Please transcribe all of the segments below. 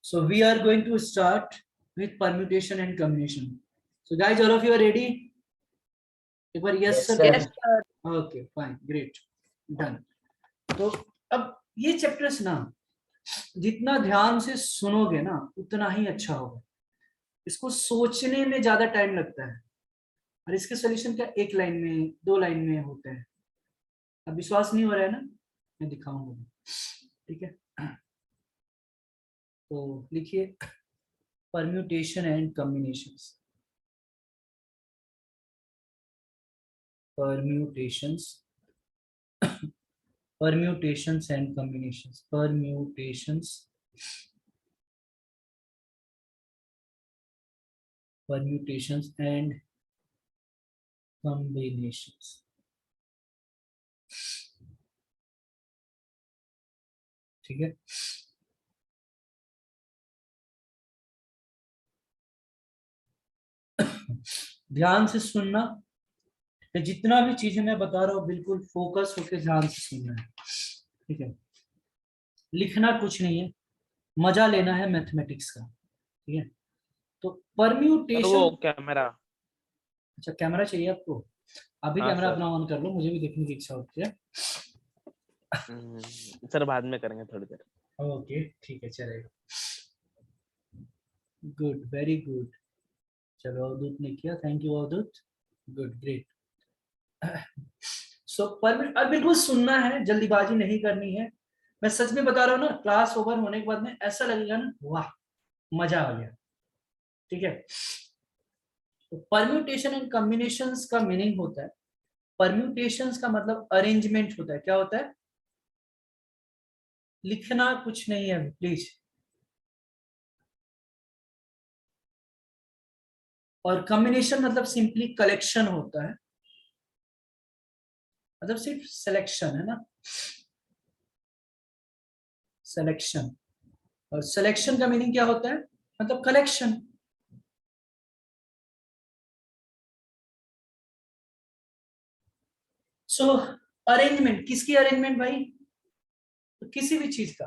So we are going to start with permutation and combination. So guys, all of you are ready? एक बार yes sir. Yes, sir. Okay, fine, great, done. तो अब ये chapters ना जितना ध्यान से सुनोगे ना उतना ही अच्छा होगा. इसको सोचने में ज्यादा टाइम लगता है और इसके सॉल्यूशन क्या एक लाइन में दो लाइन में होते हैं. अब विश्वास नहीं हो रहा है ना, मैं दिखाऊंगा. ठीक है, तो लिखिए permutation and combinations. permutations and combinations. Permutations and combinations. ठीक है, ध्यान से सुनना. जितना भी चीजें मैं बता रहा हूँ बिल्कुल फोकस होकर ध्यान से सुनना है. ठीक है, लिखना कुछ नहीं है, मजा लेना है मैथमेटिक्स का. ठीक है, तो परम्यूटेशन. वो कैमरा. अच्छा, कैमरा चाहिए आपको? अभी हाँ, कैमरा सर. अपना ऑन कर लो, मुझे भी देखने की इच्छा होती है. सर बाद में करेंगे थोड़ी देर. ओके ठीक है, चलेगा. Good, very good. चलो अवधूत ने किया, thank you Avdhoot. Good, great. So अब बिल्कुल सुनना है, जल्दीबाजी नहीं करनी है. मैं सच में बता रहा हूँ ना, क्लास ओवर होने के बाद में ऐसा लगेगा ना, वाह मजा आ गया. ठीक है, तो परम्यूटेशन एंड कॉम्बिनेशंस का मीनिंग होता है, परम्यूटेशंस का मतलब अरेंजमेंट होता है. क्या होता है? लिखना कुछ नहीं है प्लीज. और कॉम्बिनेशन मतलब सिंपली कलेक्शन होता है, मतलब सिर्फ सिलेक्शन है ना, सिलेक्शन. और सिलेक्शन का मीनिंग क्या होता है? मतलब कलेक्शन. सो अरेंजमेंट, किसकी अरेंजमेंट भाई? तो किसी भी चीज का.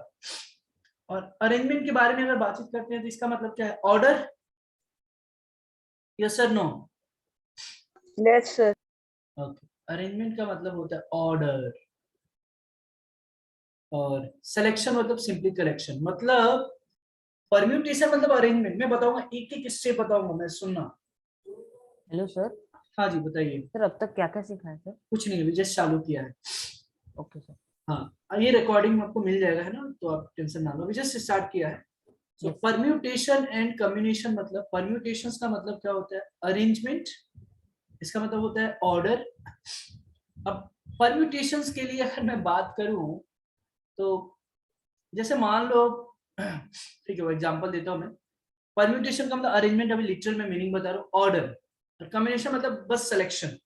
और अरेंजमेंट के बारे में अगर बातचीत करते हैं तो इसका मतलब क्या है? Order. Yes sir, no? Yes sir. Okay, arrangement का मतलब होता है ऑर्डर. और सिलेक्शन मतलब सिंपली कलेक्शन. मतलब परम्यूटेशन मतलब अरेंजमेंट. मैं बताऊंगा, एक एक स्टेप बताऊंगा मैं, सुनना. Hello sir. हाँ जी बताइए. सर अब तक क्या क्या सीखा है सर? कुछ नहीं, अभी जस्ट चालू किया है. Okay sir. हाँ, ये रिकॉर्डिंग आपको मिल जाएगा है ना, तो आप टेंशन ना लो, अभी जस्ट स्टार्ट किया है. सो परम्यूटेशन एंड कॉम्बिनेशन मतलब, परम्यूटेशंस का मतलब क्या होता है? अरेंजमेंट. इसका मतलब होता है ऑर्डर. अब परम्यूटेशंस के लिए अगर मैं बात करूं तो जैसे मान लो, ठीक है वो एग्जांपल देता हूं मैं. परम्यूटेशन का मतलब अरेंजमेंट, अभी लिटरल में मीनिंग बता रहा हूं. ऑर्डर. और कॉम्बिनेशन मतलब बस सिलेक्शन.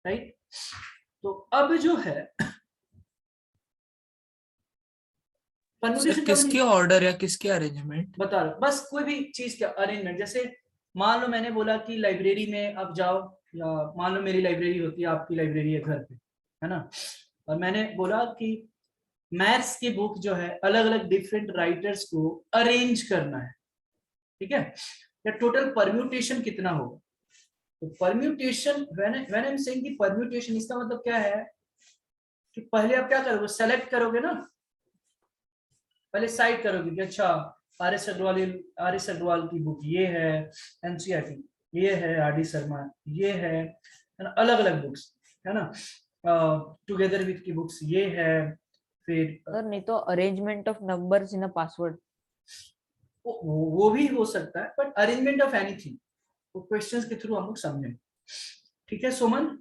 राइट. तो अब जो है सर किसकी ऑर्डर या किसकी अरेंजमेंट बता रहा हूं, बस कोई भी चीज का अरेंजमेंट. जैसे मान लो मैंने बोला कि लाइब्रेरी में अब जाओ, या मान लो मेरी लाइब्रेरी होती है, आपकी लाइब्रेरी है घर पे, है ना, और मैंने बोला कि मैथ्स की बुक जो है अलग अलग डिफरेंट राइटर्स को अरेंज करना है. ठीक है, या टोटल परम्यूटेशन कितना होगा? तो permutation, when I am saying कि परम्यूटेशन, इसका मतलब क्या है कि पहले आप क्या करोगे? सेलेक्ट करोगे ना, पहले साइड करोगे कि अच्छा आर एस अग्रवाल की बुक ये है, एनसीईआरटी ये है, आर डी शर्मा ये है ना, अलग अलग बुक्स है ना, टुगेदर विद की बुक्स ये है. फिर सर नहीं तो arrangement of numbers in a password. वो भी हो सकता है, बट अरेंजमेंट ऑफ एनीथिंग वो क्वेश्चंस के थ्रू हम लोग समझेंगे. ठीक है सुमन,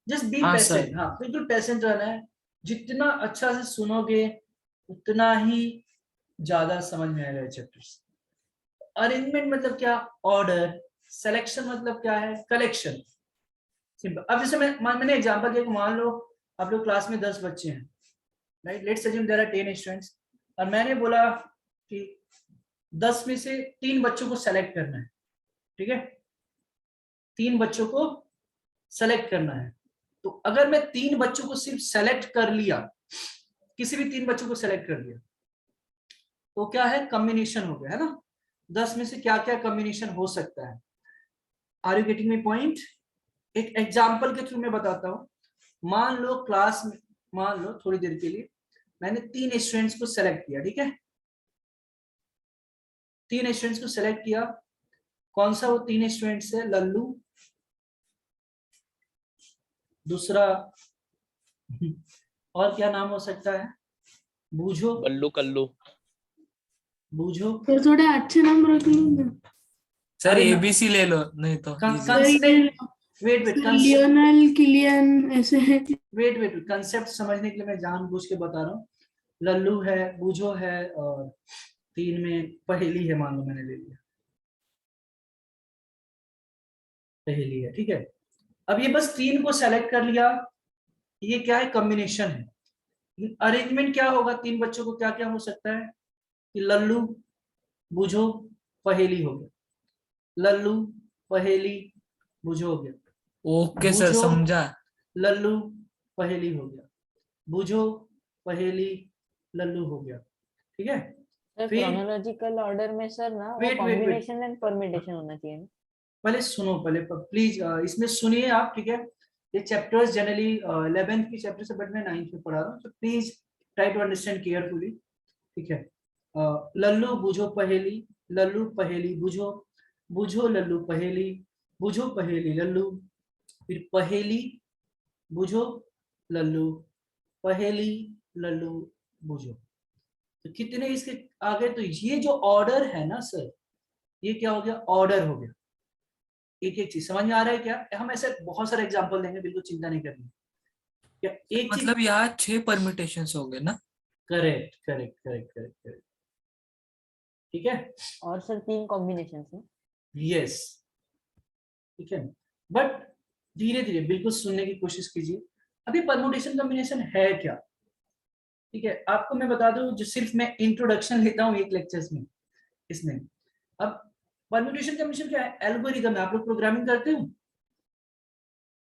जस्ट बी हाँ पेशेंट. सर. हाँ बिल्कुल पेशेंट रहना है. जितना अच्छा से सुनोगे उतना ही ज्यादा समझ में आएगा चैप्टर्स. अरेंजमेंट मतलब क्या? ऑर्डर. सिलेक्शन मतलब क्या है? कलेक्शन. सिंपल. अब जैसे मैंने एग्जांपल दिया कि मान लो आप लोग क्लास में 10 बच्चे हैं, right, let's assume there are 10 students, और मैंने बोला कि 10 में से 3 बच्चों को सेलेक्ट करना है. ठीक है, 3 बच्चों को सेलेक्ट करना है. तो अगर मैं 3 बच्चों को सिर्फ सेलेक्ट कर लिया, किसी भी 3 बच्चों को सेलेक्ट कर लिया, तो क्या है, कॉम्बिनेशन हो गया है ना। 10 में से क्या क्या कॉम्बिनेशन हो सकता है। Are you getting my point? एक एग्जांपल के थ्रू मैं बताता हूँ। मान लो क्लास में, मान लो थोड़ी देर के लिए मैंने 3 स्टूडेंट्स को सेलेक्ट किया, ठीक है। 3 स्टूडेंट्स को सेलेक्ट किया। कौन सा वो 3 स्टूडेंट्स है? लल्लू, दूसरा और क्या नाम हो सकता है? बूझो, बल्लू कल्लू। बूझो। तो थोड़े अच्छे नाम रख लो ना सर अरे ना- एबीसी ले लो नहीं तो easy। Concept, wait Lionel Kylian ऐसे है वेट कंसेप्ट समझने के लिए मैं जानबूझ के बता रहा हूँ। लल्लू है, बूझो है, और 3 में पहेली है, मान लो मैंने ले लिया पहेली है, ठीक है। अब ये बस 3 को सेलेक्ट कर लिया, ये क्या है, कॉम्बिनेशन है। अरेंजमेंट क्या होगा, 3 बच्चों को क्या क्या हो सकता है कि लल्लू बूझो पहेली हो गया, लल्लू पहेली बूझो हो गया, ओके सर बूझो समझा। लल्लू पहेली हो गया, बूझो पहेली लल्लू हो गया, ठीक है। सर फिर क्रोनोलॉजिकल ऑर्डर में सर ना वो वेट कॉम्बिनेशन एंड परम्यूटेशन होना चाहिए ना। पहले सुनो, पहले प्लीज इसमें सुनिए आप, ठीक है। ये चैप्टर्स जनरली 11th की चैप्टर से, बट मैं 9th में पढ़ा रहा हूँ, तो please try to understand carefully, ठीक है। लल्लू बूझो पहेली, लल्लू पहेली बूझो, बूझो लल्लू पहेली, बूझो पहेली लल्लू, फिर पहेली बूझो लल्लू, पहेली लल्लू बूझो। तो कितने इसके आगे, तो ये जो ऑर्डर है ना सर, ये क्या हो गया, ऑर्डर हो गया। एक एक चीज समझ में आ रहा है क्या? हम ऐसे बहुत सारे एग्जांपल देंगे, बिल्कुल चिंता नहीं करनी। क्या एक चीज, मतलब यहाँ 6 परम्यूटेशंस हो गए ना। Correct correct correct correct correct, ठीक है। और सर 3 कॉम्बिनेशन है। यस, ठीक है। बट धीरे धीरे बिल्कुल सुनने की कोशिश कीजिए। अभी परमुटेशन कॉम्बिनेशन है क्या, ठीक है। आपको मैं बता दूं, जो सिर्फ मैं इंट्रोडक्शन लेता हूँ एक लेक्चर्स में, इसमें अब परम्यूटेशन कॉम्बिनेशन क्या है, एल्गोरिदम है। आप लोग प्रोग्रामिंग करते हो?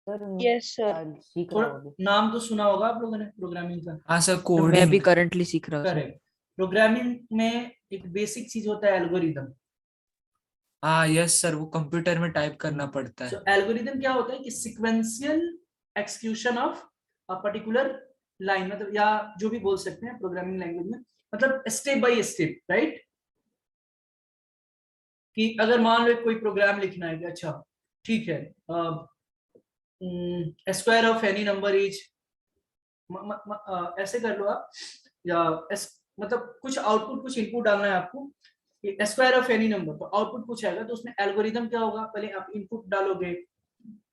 Sir Yes, sir. सीख रहा थोड़ा हूँ अभी। नाम तो सुना होगा आप लोगों ने प्रोग्रामिंग का। हाँ सर सर मैं अभी कोडिंग। करंटली सीख रहा हूँ सर। करेक्ट। प्रोग्रामिंग में एक बेसिक चीज होता है एल्गोरिदम। हाँ यस सर, वो कंप्यूटर में टाइप करना पड़ता सो है। एल्गोरिदम क्या होता है कि sequential execution of a particular line, मतलब या जो भी बोल सकते हैं प्रोग्रामिंग लैंग्वेज में, मतलब स्टेप बाय स्टेप, राइट। कि अगर मान लो कोई प्रोग्राम लिखना है कि अच्छा ठीक है, square of any number is, ऐसे कर लो आप, या मतलब कुछ आउटपुट, कुछ इनपुट डालना है आपको, स्क्वायर ऑफ एनी नंबर, तो आउटपुट कुछ आएगा। तो उसमें एल्गोरिदम क्या होगा, पहले आप इनपुट डालोगे,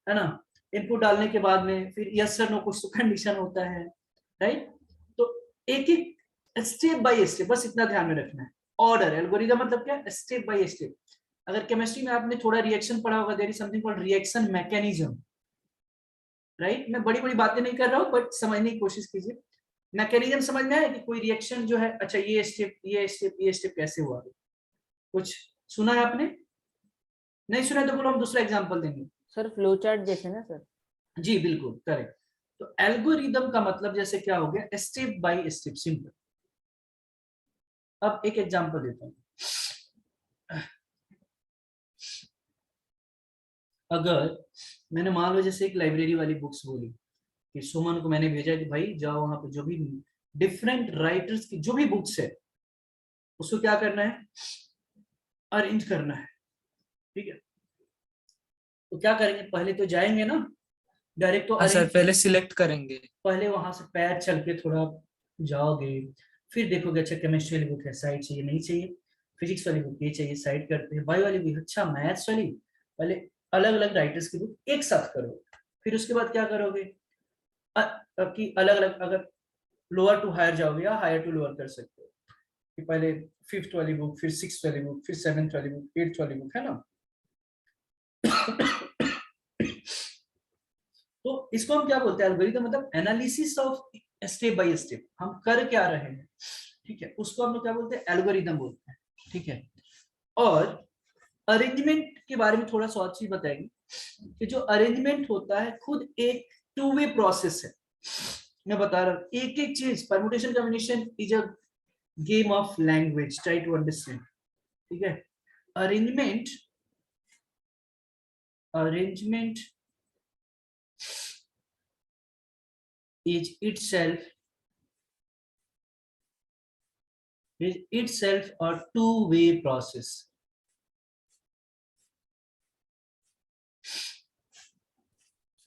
है ना। इनपुट डालने के बाद में फिर यस सर नो कुछ तो कंडीशन होता है, राइट। तो एक एक स्टेप बाय स्टेप, बस इतना ध्यान में रखना है। ऑर्डर, एल्गोरिदम मतलब क्या, स्टेप बाय स्टेप। अगर केमिस्ट्री में आपने थोड़ा रिएक्शन पढ़ा होगा, there is something called reaction mechanism, right. मैं बड़ी बड़ी बातें नहीं कर रहा हूँ, बट समझने की कोशिश कीजिए। मैकेनिज्म समझ में आया कि कोई रिएक्शन जो है, अच्छा ये स्टेप ये स्टेप ये स्टेप कैसे हुआ, कुछ सुना है आपने? नहीं सुना तो बोलो, हम दूसरा एग्जांपल देंगे। सर फ्लो चार्ट जैसे ना सर। जी बिल्कुल करेक्ट। तो एल्गोरिदम का मतलब जैसे क्या हो गया, स्टेप बाय स्टेप, सिंपल। अब एक एग्जांपल देता हूं। अगर मैंने मान लो जैसे एक लाइब्रेरी वाली बुक्स बोली कि सुमन को मैंने भेजा कि भाई जाओ वहां पे जो भी डिफरेंट राइटर्स की जो भी बुक्स है उसको क्या करना है, अरेंज करना है, ठीक है। तो क्या करेंगे, पहले तो जाएंगे ना, डायरेक्ट तो हाँ सर अरेंज, पहले सिलेक्ट करेंगे। पहले वहां से पैर चल के थोड़ा जाओगे, फिर देखोगे अच्छा केमिस्ट्री वाली बुक है, साइड चाहिए नहीं चाहिए, फिजिक्स वाली बुक ये चाहिए, साइड करते हैं, बायो वाली बुक अच्छा, मैथ्स वाली, पहले अलग अलग राइटर्स की बुक एक साथ करो। फिर उसके बाद क्या करोगे, कि अलग अलग, अगर लोअर टू हायर जाओगे या हायर टू लोअर कर सकते हो, कि पहले 5th वाली बुक, फिर 6th वाली बुक, फिर 7th वाली बुक, 8th वाली बुक, है ना। तो इसको हम क्या बोलते हैं, एल्गोरिथम मतलब analysis of step by step, हम कर क्या रहे हैं, ठीक है, उसको हम लोग क्या बोलते हैं, एल्गोरिथम बोलते हैं, ठीक है। और अरेंजमेंट के बारे में थोड़ा सा और चीज बताएंगे कि जो अरेंजमेंट होता है खुद एक 2 वे प्रोसेस है। मैं बता रहा हूँ एक एक चीज, permutation combination is a game of language, try to understand, ठीक है। Arrangement is itself a two-way process.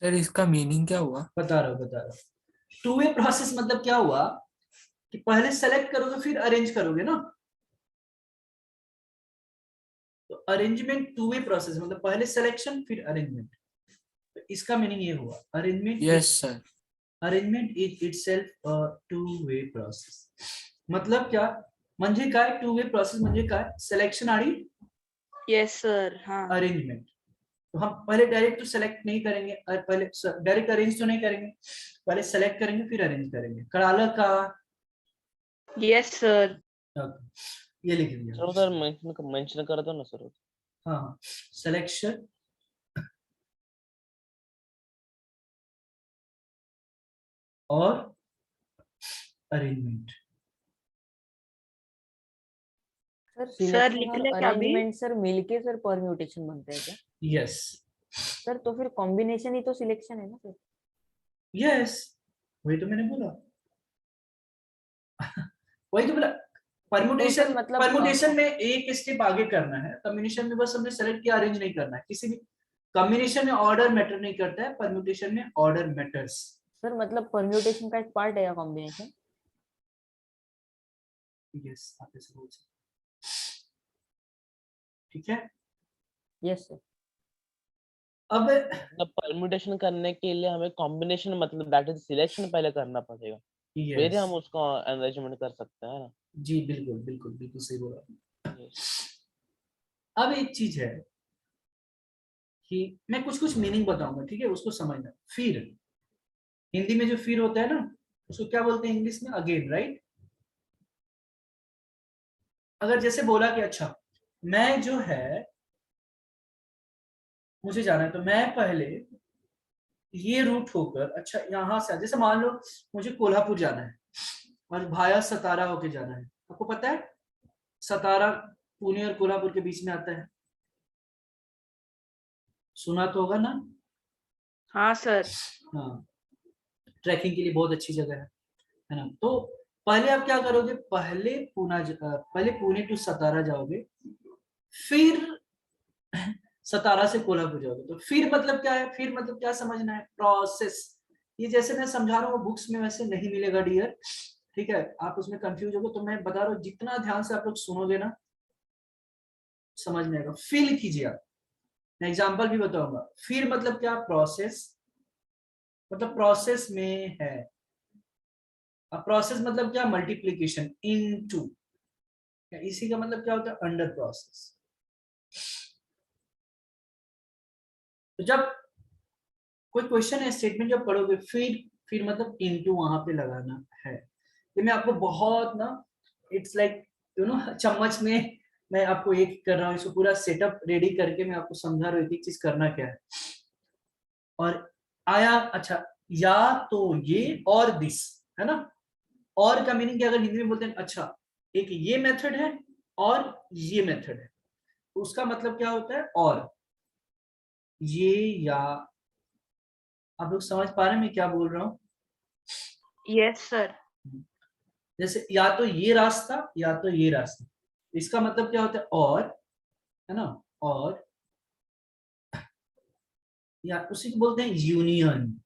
Sir इसका मीनिंग क्या हुआ? बता रहा हूँ। टू वे प्रोसेस मतलब क्या हुआ कि पहले सेलेक्ट करोगे फिर अरेंज करोगे ना, तो अरेंजमेंट टू वे प्रोसेस मतलब पहले सिलेक्शन फिर अरेंजमेंट, तो इसका मीनिंग ये हुआ arrangement. Yes sir. Arrangement is itself a two way process. मतलब क्या म्हणजे काय टू वे प्रोसेस म्हणजे काय, सिलेक्शन आणि Yes, sir. हाँ. अरेंजमेंट। तो हम पहले डायरेक्ट तो सेलेक्ट नहीं करेंगे, पहले डायरेक्ट अरेंज तो नहीं करेंगे, पहले सेलेक्ट करेंगे फिर अरेंज करेंगे। कळालं का? Yes, sir. ये लिख दिया। सर उधर मेंशन कर दो ना सर। हाँ, सिलेक्शन और अरेंजमेंट। सर Sir, सिलेक्शन लिख और ले क्या अभी? अरेंजमेंट सर मिलके सर परम्यूटेशन बनता है क्या? यस सर तो फिर कॉम्बिनेशन ही तो सिलेक्शन है ना सर? यस, वही तो मैंने बोला। वही तो बोला, परमुटेशन तो मतलब परमुटेशन में एक स्टेप आगे करना है, कॉम्बिनेशन में बस हमने सेलेक्ट किया, अरेंज नहीं करना है। किसी भी कॉम्बिनेशन में ऑर्डर मैटर नहीं करता है, परमुटेशन में ऑर्डर मैटर्स। सर मतलब परम्यूटेशन का एक पार्ट है या कॉम्बिनेशन? यस, आप ऐसे बोल सकते, ठीक है। Yes sir. अब मतलब परम्यूटेशन करने के लिए हमें कॉम्बिनेशन मतलब दैट इज सिलेक्शन पहले करना पड़ेगा, फिर हम उसको अरेंजमेंट कर सकते हैं ना। जी बिल्कुल बिल्कुल बिल्कुल सही बोला। Yes. अब एक चीज है कि मैं कुछ कुछ मीनिंग बताऊंगा, ठीक है, उसको समझना। फिर हिंदी में जो फिर होता है ना, उसको क्या बोलते हैं इंग्लिश में? Again, right. अगर जैसे बोला कि अच्छा मैं जो है मुझे जाना है, तो मैं पहले ये रूट होकर, अच्छा यहां से, जैसे मान लो मुझे कोल्हापुर जाना है और भाया सतारा होके जाना है। आपको पता है सतारा पुणे और कोल्हापुर के बीच में आता है, सुना तो होगा ना? हाँ sir. हाँ, ट्रैकिंग के लिए बहुत अच्छी जगह है ना। तो पहले आप क्या करोगे, पहले पुणे टू सतारा जाओगे, फिर सतारा से कोल्हापुर जाओगे। तो फिर मतलब क्या है, फिर मतलब क्या समझना है, प्रोसेस। ये जैसे मैं समझा रहा हूँ बुक्स में वैसे नहीं मिलेगा डियर, ठीक है, आप उसमें कंफ्यूज होगे। तो मैं बता रहा हूँ जितना ध्यान से आप लोग सुनोगे ना समझ में आएगा। फील कीजिए आप, मैं एग्जांपल भी बताऊंगा। फिर मतलब क्या, प्रोसेस, मतलब प्रोसेस में है। अब प्रोसेस मतलब क्या, मल्टीप्लीकेशन इनटू, इसी का मतलब क्या होता है, अंडर प्रोसेस। तो जब कोई क्वेश्चन है, स्टेटमेंट जब पढ़ोगे, फिर मतलब इनटू वहां पे लगाना है। ये मैं आपको बहुत ना, इट्स लाइक यू नो चम्मच में मैं आपको एक कर रहा हूँ, इसको पूरा सेटअप रेडी करके मैं आपको समझा रहा हूँ एक चीज करना क्या है। और आया, अच्छा या तो ये और दिस, है ना। और का मीनिंग क्या, अगर हिंदी में बोलते हैं, अच्छा एक ये मेथड है और ये मेथड है, तो उसका मतलब क्या होता है, और ये या। आप लोग समझ पा रहे हैं मैं क्या बोल रहा हूँ? Yes sir. जैसे या तो ये रास्ता या तो ये रास्ता, इसका मतलब क्या होता है, और, है ना। और या उसी को बोलते हैं यूनियन।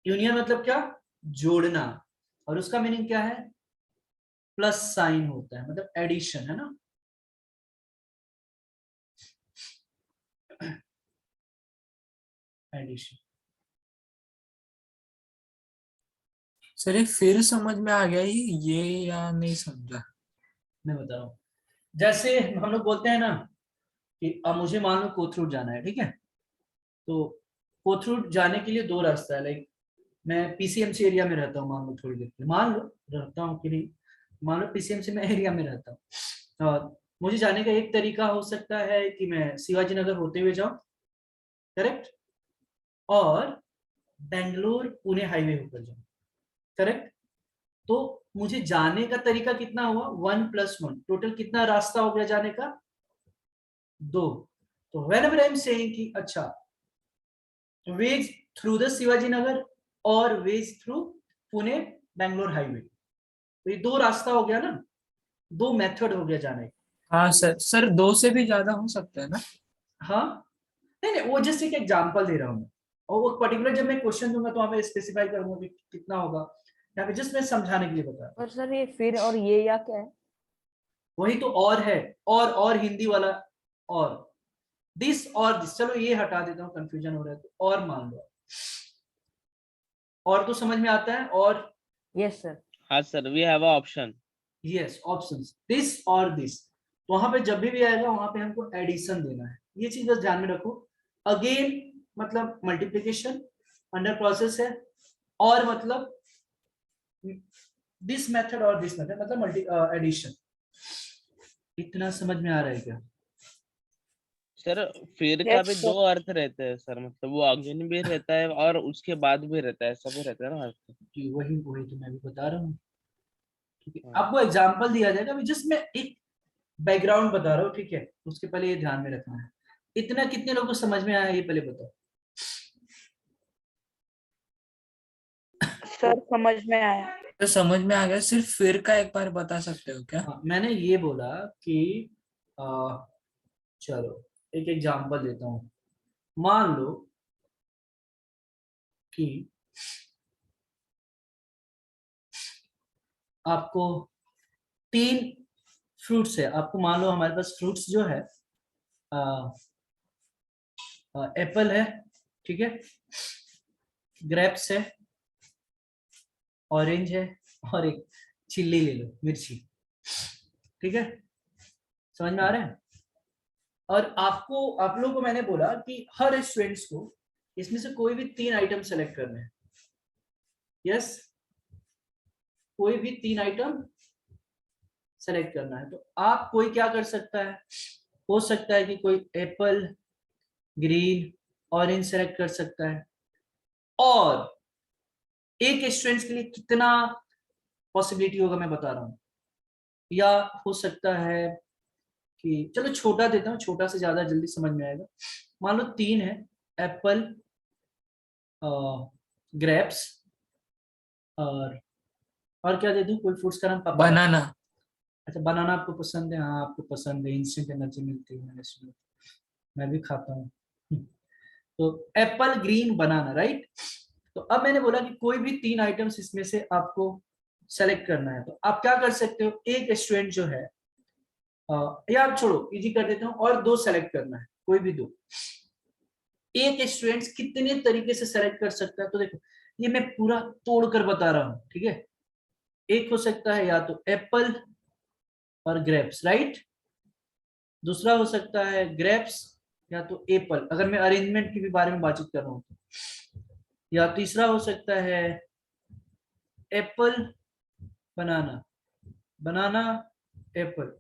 यूनियन मतलब क्या, जोड़ना, और उसका मीनिंग क्या है, प्लस साइन होता है, मतलब एडिशन, है ना। एडिशन। सर ये फिर समझ में आ गया ये या नहीं समझा? मैं बता रहा हूँ, जैसे हम लोग बोलते हैं ना कि अब मुझे मान लो कोथरूड जाना है, ठीक है। तो कोथरूड जाने के लिए दो रास्ता है, लाइक मैं पीसीएमसी एरिया में रहता हूँ, मान लो थोड़ी देर, मान लो रहता हूँ कि नहीं, मान लो पीसीएमसी में एरिया में रहता हूँ, और मुझे जाने का एक तरीका हो सकता है कि मैं शिवाजी नगर होते हुए जाऊं, करेक्ट, और बेंगलोर पुणे हाईवे होकर जाऊं, करेक्ट। तो मुझे जाने का तरीका कितना हुआ 1 + 1, टोटल कितना रास्ता हो गया जाने का 2। तो whenever I'm saying कि अच्छा ways through the Shivaji Nagar और ways through Pune Bangalore highway, तो ये 2 रास्ता हो गया ना, 2 मेथड हो गया जाने का। हाँ सर, सर 2 से भी ज्यादा हो सकता है ना? हाँ नहीं नहीं, वो जस्ट एक एग्जांपल दे रहा हूँ मैं, और वो पर्टिकुलर जब मैं क्वेश्चन दूंगा तो वहां पे स्पेसिफाई करूंगा कि कितना होगा, यहाँ पे जस्ट मैं समझाने के लिए बता रहा हूँ। और सर ये फिर और ये या क्या है? वही तो और है, और हिंदी वाला और दिस और दिस, चलो ये हटा देता हूँ, कंफ्यूजन हो रहा है तो और मान लो, और तो समझ में आता है, और यस सर। हाँ sir, we have a option. Yes options this और दिस, तो वहां पे जब भी आएगा वहां पे हमको एडिशन देना है, ये चीज बस ध्यान में रखो। अगेन मतलब मल्टीप्लिकेशन अंडर प्रोसेस है, और मतलब दिस मेथड और दिस मेथड मतलब मल्टी एडिशन। इतना समझ में आ रहा है क्या? सर फिर का Yes, भी sir. 2 अर्थ रहते हैं सर, मतलब वो अगेन भी रहता है और उसके बाद भी रहता है, सब रहता है ना अर्थ। कि वही वही तो मैं भी बता रहा हूँ, ठीक है। हाँ। आपको एग्जांपल दिया जाएगा, अभी जस्ट मैं एक बैकग्राउंड बता रहा हूँ, ठीक है, उसके पहले ये ध्यान में रखना है। इतना कितने लोगों को समझ में आया ये पहले बताओ। सर समझ में आया। तो समझ में आ गया, सिर्फ फिर का एक बार बता सकते हो क्या? हाँ, मैंने ये बोला कि चलो एक एग्जांपल देता हूँ। मान लो कि आपको 3 फ्रूट्स है, आपको मान लो हमारे पास फ्रूट्स जो है एप्पल है, ठीक है, ग्रेप्स है, ऑरेंज है, और एक चिल्ली ले लो, मिर्ची, ठीक है, समझ में आ रहा है। और आपको आप लोगों को मैंने बोला कि हर स्टूडेंट्स को इसमें से कोई भी 3 आइटम सेलेक्ट करने हैं। यस, कोई भी 3 आइटम सेलेक्ट करना है। तो आप कोई क्या कर सकता है, हो सकता है कि कोई एप्पल, ग्रीन, ऑरेंज सेलेक्ट कर सकता है, और एक स्टूडेंट्स के लिए कितना पॉसिबिलिटी होगा मैं बता रहा हूँ। या हो सकता है कि चलो छोटा देता हूँ, छोटा से ज्यादा जल्दी समझ में आएगा। मान लो 3 है, एप्पल, ग्रेप्स, और क्या दे दूं, कोई फ्रूट्स का नाम पापा। बनाना। अच्छा बनाना आपको पसंद है, हाँ आपको पसंद है, इंस्टेंट एनर्जी मिलती है, मैंने सुना, मैं भी खाता हूँ। तो एप्पल, ग्रीन, बनाना, राइट। तो अब मैंने बोला कि कोई भी 3 आइटम्स इसमें से आपको सेलेक्ट करना है, तो आप क्या कर सकते हो, एक स्टूडेंट जो है यार छोड़ो इजी कर देता हूँ, और 2 सेलेक्ट करना है, कोई भी 2। एक स्टूडेंट कितने तरीके से सेलेक्ट कर सकता है, तो देखो ये मैं पूरा तोड़ कर बता रहा हूँ, ठीक है। एक हो सकता है या तो एप्पल और ग्रेप्स, राइट। दूसरा हो सकता है ग्रेप्स या तो एप्पल, अगर मैं अरेंजमेंट की भी बारे में बातचीत कर रहा हूँ तो। या तीसरा हो सकता है एप्पल, बनाना, बनाना, एप्पल,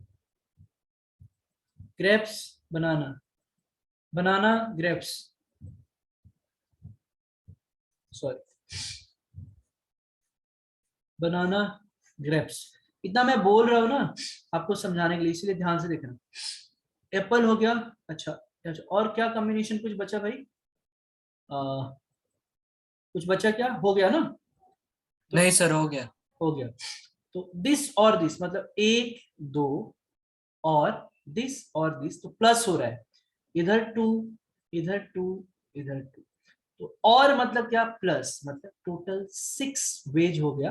ग्रेप्स, बनाना, बनाना, ग्रेप्स, सॉरी, बनाना, ग्रेप्स। इतना मैं बोल रहा हूँ ना आपको समझाने के लिए, इसलिए ध्यान से देखना। एप्पल हो गया, अच्छा अच्छा, और क्या कॉम्बिनेशन कुछ बचा भाई, कुछ बचा क्या, हो गया ना? तो नहीं सर, हो गया। हो गया। तो दिस और दिस मतलब 1 2 और दिस और दिस, तो प्लस हो रहा है, इधर 2 इधर 2 इधर 2, तो और मतलब क्या, प्लस, मतलब टोटल 6 वेज हो गया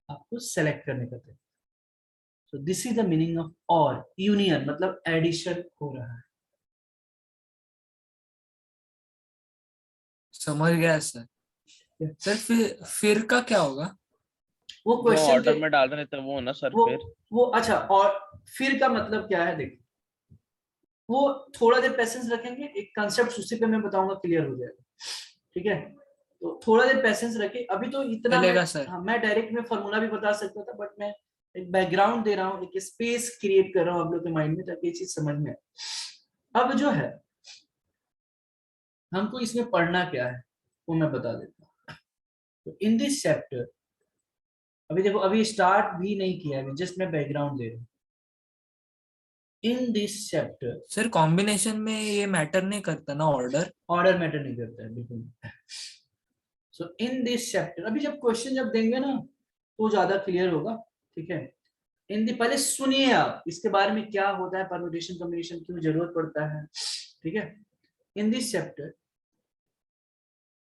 आपको सेलेक्ट करने का तरीका। तो this is the meaning of और, यूनियन मतलब एडिशन हो रहा है। समझ गया सर। सर फिर का क्या होगा? वो जो क्वेश्चन ऑर्डर के में डाल रहे थे वो ना सर, वो फिर वो अच्छा, और फिर का मतलब क्या है देखो, वो थोड़ा देर पेशेंस रखेंगे, एक कंसेप्ट उसी पे मैं बताऊंगा, क्लियर हो जाएगा, ठीक है। तो थोड़ा देर पेशेंस रखे, अभी तो इतना मैं, चलेगा सर। हाँ मैं डायरेक्ट में फॉर्मूला भी बता सकता था, बट मैं एक बैकग्राउंड दे रहा हूँ, एक स्पेस क्रिएट कर रहा हूँ आप लोग के माइंड में, ताकि ये चीज समझ में आए। अब जो है हमको इसमें पढ़ना क्या है वो मैं बता देता हूँ। तो इन दिस चैप्टर अभी देखो, अभी स्टार्ट भी नहीं किया है, जस्ट मैं बैकग्राउंड दे रहा हूँ। इन दिस चैप्टर, सर कॉम्बिनेशन में ये मैटर नहीं करता ना ऑर्डर? ऑर्डर मैटर नहीं करता है, बिल्कुल। सो इन दिस चैप्टर, अभी जब क्वेश्चन जब देंगे ना तो ज्यादा क्लियर होगा, ठीक है। पहले सुनिए आप इसके बारे में, क्या होता है परम्यूटेशन कॉम्बिनेशन, क्यों जरूरत पड़ता है, ठीक है। In this chapter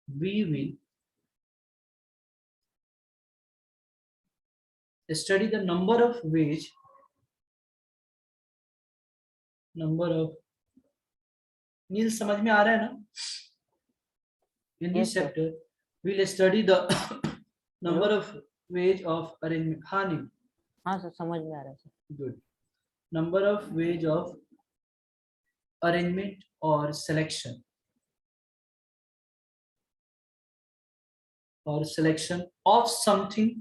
we will study the number of ways, number of, Neel समझ में आ रहा है ना? In this Yes, sir. chapter we'll study the number of ways of arrangement. हाँ नील, हाँ सर, समझ में आ रहा है sir. good. Number of ways of arrangement or selection, or selection of something,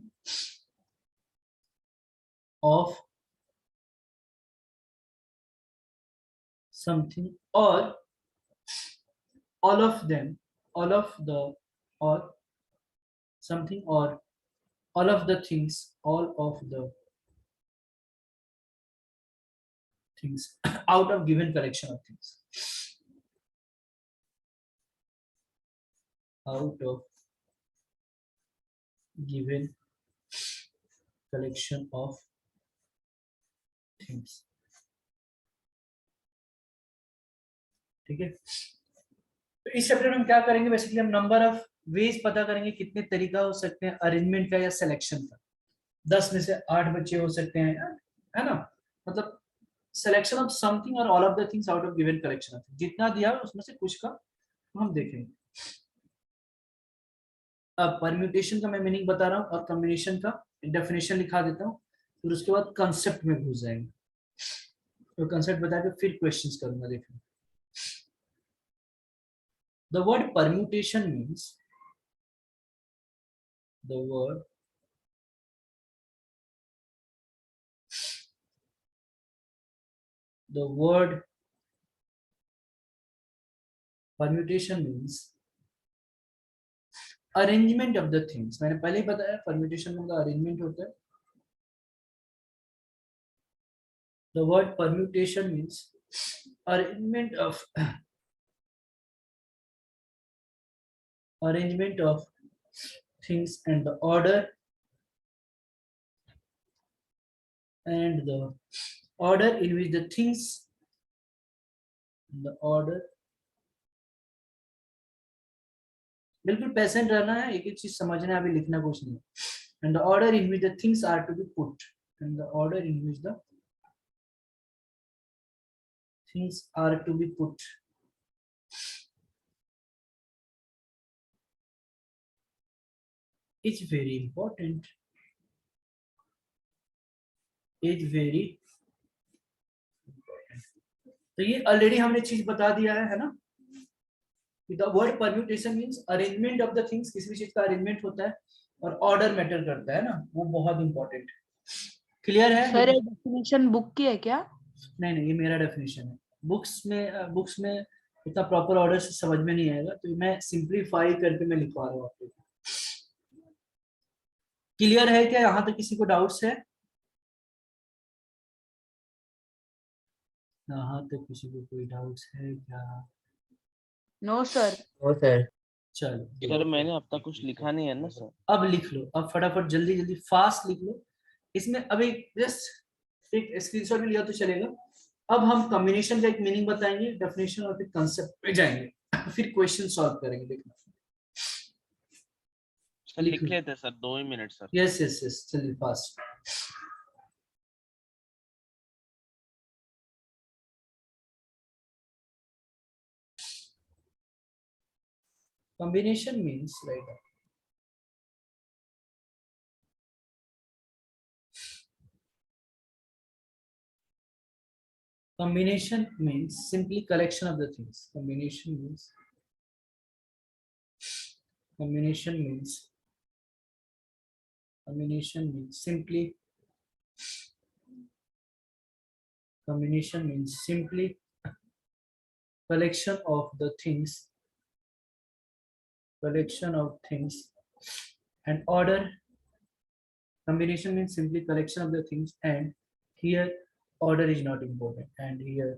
of something, or all of them, all of the, or something, or all of the things, all of the things out of given collection of things, out of given collection of things, ठीक है। तो इस chapter में हम क्या करेंगे, basically हम number of veg पता करेंगे, कितने तरीका हो सकते हैं अरेंजमेंट का या सिलेक्शन का। 10 में से 8 बच्चे हो सकते हैं, है ना, मतलब सिलेक्शन ऑफ समथिंग और all of the things out of given collection of, जितना दिया है उसमें से कुछ का हम देखेंगे। अब परम्यूटेशन का मैं मीनिंग बता रहा हूँ और कॉम्बिनेशन का डेफिनेशन लिखा देता हूँ, फिर उसके बाद कंसेप्ट में घुस जाएंगे, तो कंसेप्ट बता के फिर क्वेश्चंस करूंगा। देखो, the word permutation means, the word permutation means arrangement of the things। मैंने पहले ही बताया परम्यूटेशन का मतलब अरेंजमेंट होता है। The word permutation means arrangement of things and the order in which the things, the order, बिल्कुल पेशेंट रहना है, एक एक चीज समझना है, अभी लिखना कुछ नहीं। and the order in which the things are to be put, and the order in which the things are to be put, is very important, is very important। तो ये ऑलरेडी हमने चीज बता दिया है ना। The word permutation means arrangement of the things, किसी भी चीज का अरेंजमेंट होता है और ऑर्डर मैटर करता है ना, वो बहुत इंपॉर्टेंट। क्लियर है? सर ये डेफिनेशन बुक की है क्या? नहीं, ये मेरा डेफिनेशन है। बुक्स में इतना प्रॉपर ऑर्डर से समझ में नहीं आएगा, तो मैं सिंपलीफाई करके मैं लिखवा रहा हूँ आपको। क्लियर है क्या? यहाँ तक किसी को डाउट्स है? यहाँ तक किसी को कोई डाउट्स है क्या? No sir. Oh sir. चलो सर मैंने अब तक कुछ लिखा नहीं है ना सर। अब लिख लो, अब फटाफट जल्दी फास्ट लिख लो। इसमें अभी जस्ट एक स्क्रीनशॉट भी लिया तो चलेगा। अब हम कॉम्बिनेशन का एक मीनिंग बताएंगे, डेफिनेशन और फिर कंसेप्ट पे जाएंगे, फिर क्वेश्चन सॉल्व करेंगे। देखना, सर लिख लेते हैं सर, 2 ही मिनट सर। यस चलिए fast. Combination means like combination means simply collection of the things. Combination means simply collection of the things, and order combination means simply collection of the things, and here order is not important, and here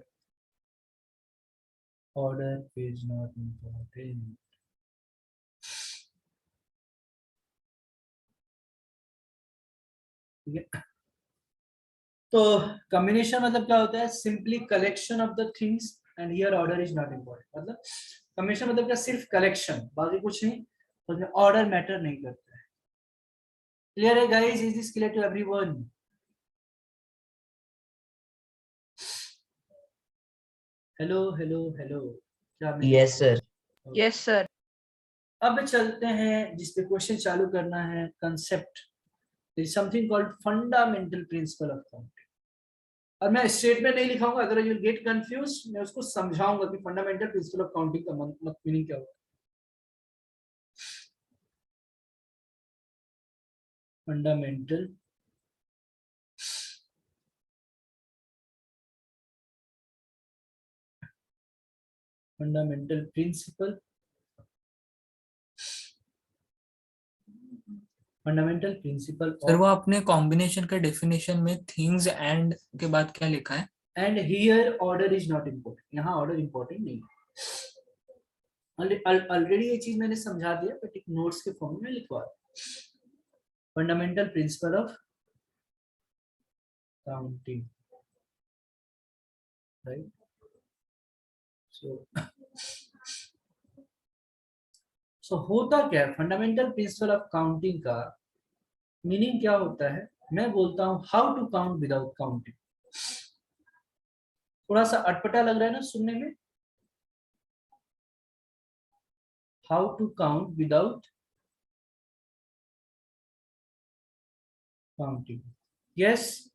order is not important. ठीक है, तो combination मतलब क्या होता है? Simply collection of the things, and here order is not important. मतलब combination मतलब क्या? सिर्फ collection, बाकी कुछ नहीं, उसमें order matter नहीं करता है. Clear है guys? Is this clear to everyone? Hello hello hello, क्या Yes, sir. Yes, sir. अब चलते हैं जिस पे क्वेश्चन चालू करना है. Concept is something called fundamental principle of counting. और मैं स्टेटमेंट नहीं लिखाऊंगा, अगर यू गेट कंफ्यूज मैं उसको समझाऊंगा कि फंडामेंटल प्रिंसिपल ऑफ काउंटिंग का मीनिंग क्या होता है. Fundamental principal, fundamental principle. Sir वो आपने कॉम्बिनेशन का डेफिनेशन में थिंग्स एंड के बाद क्या लिखा है? And here order is not important. यहाँ ऑर्डर इम्पोर्टेंट नहीं है. ऑलरेडी ये चीज मैंने समझा दिया, बट एक नोट्स के फॉर्म में लिखवा. Fundamental principle of counting, right. So होता क्या है फंडामेंटल प्रिंसिपल ऑफ काउंटिंग का मीनिंग क्या होता है? मैं बोलता हूं how to count without counting. थोड़ा सा अटपटा लग रहा है ना सुनने में? How to count without counting. Yes,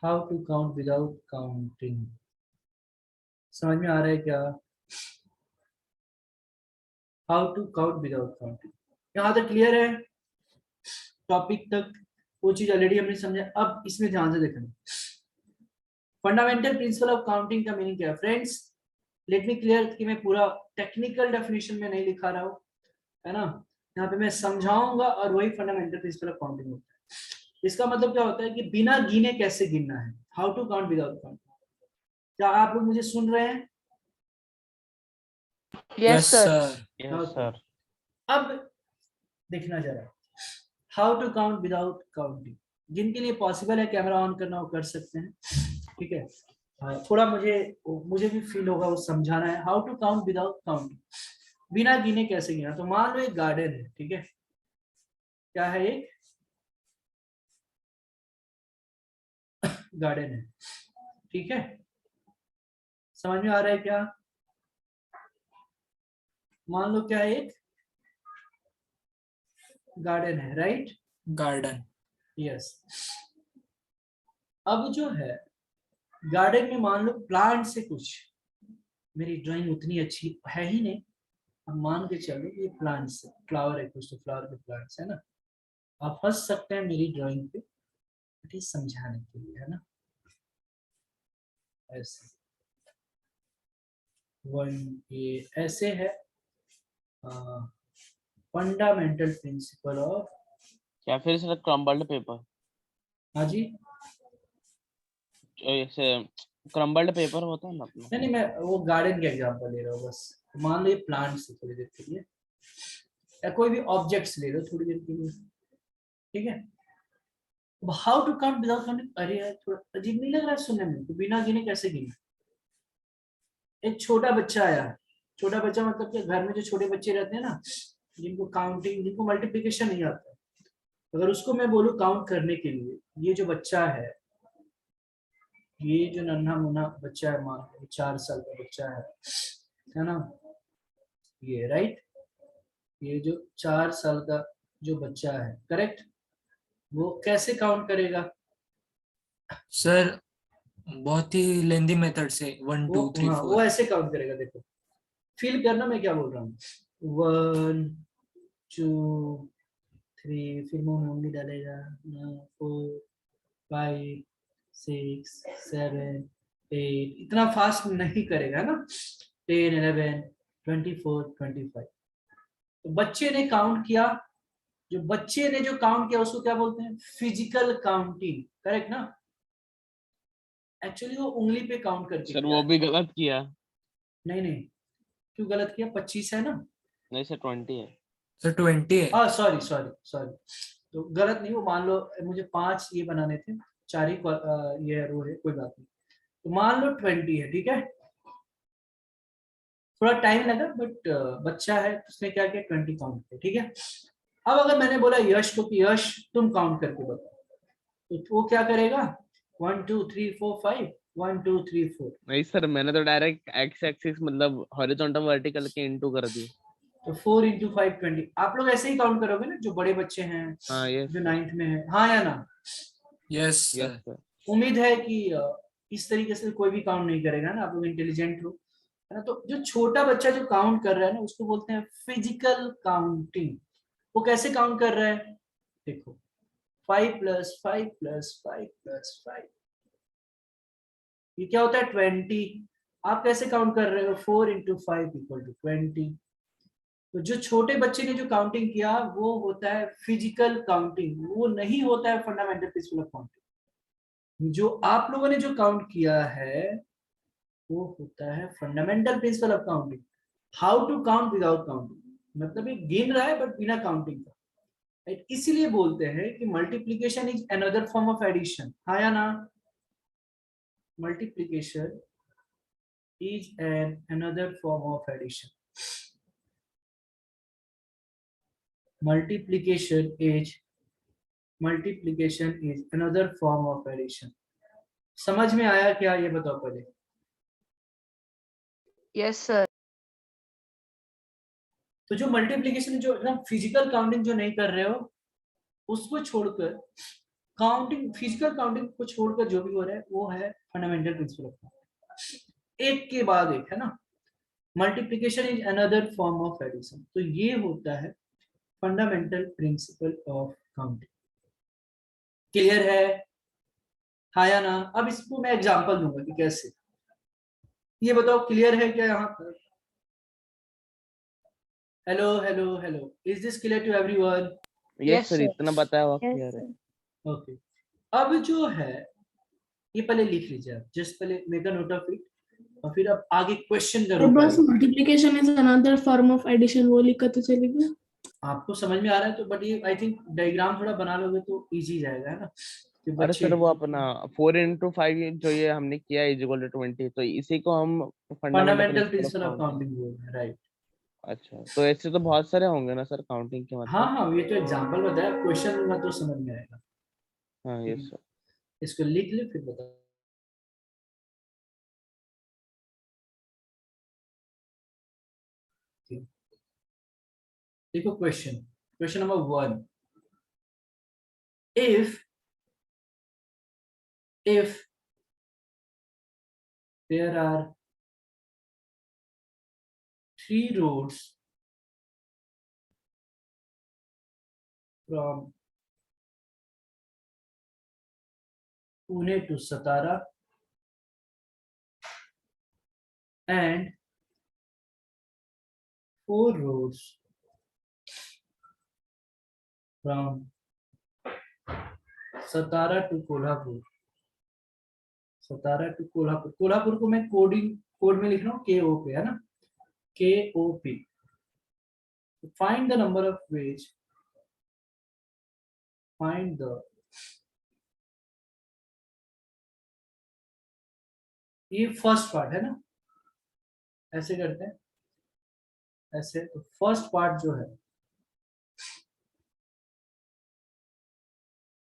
how to count without counting. समझ में आ रहा है क्या? How to count without counting. यहाँ तक क्लियर है? टॉपिक तक वो चीज ऑलरेडी हमने समझा. अब इसमें ध्यान से देखना, फंडामेंटल प्रिंसिपल ऑफ काउंटिंग का मीनिंग क्या है फ्रेंड्स. लेट मी क्लियर कि मैं पूरा टेक्निकल डेफिनेशन में नहीं लिखा रहा हूँ, है ना. यहाँ पे मैं समझाऊंगा और वही फंडामेंटल प्रिंसिपल ऑफ काउंटिंग होता है. इसका मतलब क्या होता है कि बिना गिने कैसे गिनना है. How to count without counting. क्या आप लोग मुझे सुन रहे हैं? Yes, sir. Yes, sir. अब देखना जरा, how to count without counting. जिनके लिए पॉसिबल है कैमरा ऑन करना वो कर सकते हैं, ठीक है. थोड़ा मुझे भी फील होगा वो समझाना है. How to count without counting, बिना गिने कैसे गिना. तो मान लो एक गार्डन है, ठीक है. क्या है? एक गार्डन है, ठीक है. समझ में आ रहा है क्या? मान लो क्या है, एक गार्डन है, राइट. गार्डन. यस. अब जो है गार्डन में मान लो प्लांट से कुछ, मेरी ड्राइंग उतनी अच्छी है ही नहीं, अब मान के चलो ये प्लांट्स, फ्लावर है कुछ, तो फ्लावर के प्लांट्स है ना. आप हंस सकते हैं मेरी ड्राइंग पे, बट ये समझाने के लिए, है ना. ऐसे ये ऐसे है फंडामेंटल प्रिंसिपल ऑफ. या फिर सर क्रम्बल्ड पेपर. हाँ जी. ऐसे क्रम्बल्ड पेपर होता है ना अपना. नहीं, मैं वो गार्डन का एग्जांपल ले रहा हूँ बस. मान लो ये प्लांट्स है थोड़ी देर के लिए, या कोई भी ऑब्जेक्ट्स ले लो थोड़ी देर के लिए, ठीक है. How to count without counting. अरे यार थोड़ा अजीब नहीं लग रहा है सुनने में? तो बिना गिने कैसे गिने. एक छोटा बच्चा आया, छोटा बच्चा मतलब कि घर में जो छोटे बच्चे रहते हैं ना, जिनको काउंटिंग, जिनको मल्टीप्लिकेशन नहीं आता, अगर उसको मैं बोलूं काउंट करने के लिए, ये जो बच्चा है, ये जो नन्हा मुन्ना बच्चा है, मान 4 साल का बच्चा है ना, ये राइट. ये जो 4 साल का जो बच्चा है, करेक्ट, वो कैसे काउंट करेगा? सर बहुत ही लेंदी मेथड से 1 2 3 4. वो ऐसे काउंट करेगा. देखो फील करना मैं क्या बोल रहा हूँ. 1 2 3, फिर मुंह में उंगली डालेगा, 4 5 6 7 8. इतना फास्ट नहीं करेगा ना. 10 11 24 25. तो बच्चे ने काउंट किया जो बच्चे ने जो काउंट किया उसको क्या बोलते हैं? फिजिकल काउंटिंग, करेक्ट ना? एक्चुअली वो उंगली पे काउंट करके सर किया वो है। भी गलत किया। नहीं नहीं, क्यों गलत किया? 25 है ना? नहीं सर 20 है। सर 20 है। हाँ सॉरी सॉरी सॉरी, तो गलत नहीं, वो मान लो मुझे 5 ये बनाने थे, 4 ही ये रो है, कोई बात नहीं। तो मान लो 20 है, ठीक है? थोड़ा टाइम लगा बट बच्चा है तो उसने क्या किया, 20 काउंट किया, ठीक है? अब अगर मैंने बोला यश को कि यश तुम काउंट करके बताओ, तो वो क्या करेगा? 1 2 3 4 5, 1 2 3 4। नहीं सर मैंने तो डायरेक्ट एक्स एक्सिस मतलब हॉरिजॉन्टल वर्टिकल के इनटू कर दी। तो 4 इंटू 5 20। आप लोग ऐसे ही काउंट करोगे ना, जो बड़े बच्चे हैं, हाँ यस जो सर। 9th में है, हाँ या ना? Yes yes sir. सर। उम्मीद है कि इस तरीके से कोई भी काउंट नहीं करेगा ना, आप लोग इंटेलिजेंट हो, है ना? तो जो छोटा बच्चा जो काउंट कर रहा है ना, उसको बोलते हैं फिजिकल काउंटिंग। वो कैसे काउंट कर रहा है? देखो, 5 + 5 + 5 + 5, ये क्या होता है? 20। आप कैसे काउंट कर रहे हो? 4 × 5 = 20। तो जो छोटे बच्चे ने जो काउंटिंग किया वो होता है फिजिकल काउंटिंग, वो नहीं होता है फंडामेंटल प्रिंसिपल ऑफ काउंटिंग। जो आप लोगों ने जो काउंट किया है वो होता है fundamental principle of counting. How to count without counting, मतलब ये गिन रहा है बट बिना काउंटिंग का, राइट? इसीलिए बोलते हैं कि multiplication is another form of addition, हाँ या ना? Multiplication is another form of addition. Multiplication is another form of addition. समझ में आया क्या, ये बताओ पहले? Yes sir. तो जो मल्टीप्लीकेशन जो ना फिजिकल काउंटिंग जो नहीं कर रहे हो, उसको छोड़कर काउंटिंग, फिजिकल काउंटिंग को छोड़कर जो भी हो रहा है वो है फंडामेंटल प्रिंसिपल ऑफ काउंटिंग। एक के बाद एक, है ना? Multiplication is another form of addition, तो ये होता है fundamental principle of counting. Clear है, हाँ या ना? अब इसको मैं एग्जांपल दूंगा कि कैसे, ये बताओ क्लियर है क्या यहाँ पर? Hello hello hello, is this clear to everyone? Yes Yes, sir sir. इतना बताया हुआ Yes, क्लियर है। sir. ओके, अब जो है ये पहले लिख लीजिए आप, जस्ट पहले make a note of it, और फिर आप आगे क्वेश्चन और करो। बस multiplication is another form of addition वो लिखा तो चलेगा। आपको समझ में आ रहा है तो, बट ये आई थिंक डायग्राम थोड़ा बना लोगे तो इजी जाएगा, है ना? कि अरे बच्चे सर वो अपना 4 × 5 जो ये हमने किया इज इक्वल टू 20, तो इसी को हम fundamental fundamental principle of principal of counting. Counting बोल रहे हैं, राइट? अच्छा तो ऐसे तो बहुत सारे होंगे ना सर काउंटिंग के हाँ मतलब। हाँ, ये तो एग्जांपल बताया, क्वेश्चन दूंगा तो समझ में आएगा। हाँ यस सर। इसको लिख ले फिर बताओ। देखो question number 1, if there are 3 roads from Pune to Satara and 4 roads from Satara to Kolhapur, Kolhapur को मैं कोड में लिख रहा हूँ KOP, है ना? KOP। Find the number of veg, find the, ये फर्स्ट पार्ट है ना, ऐसे करते हैं ऐसे। तो फर्स्ट पार्ट जो है,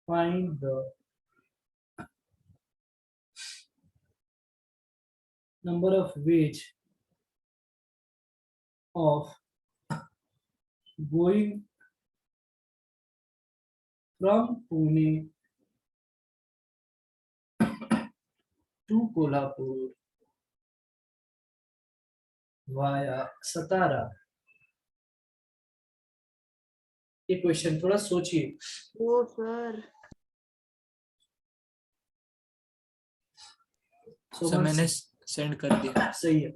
find the number of ways of going from Pune to Kolhapur via Satara। ये क्वेश्चन थोड़ा सोचिए। ओ सर। सर मैंने सेंड कर दिया। सही है,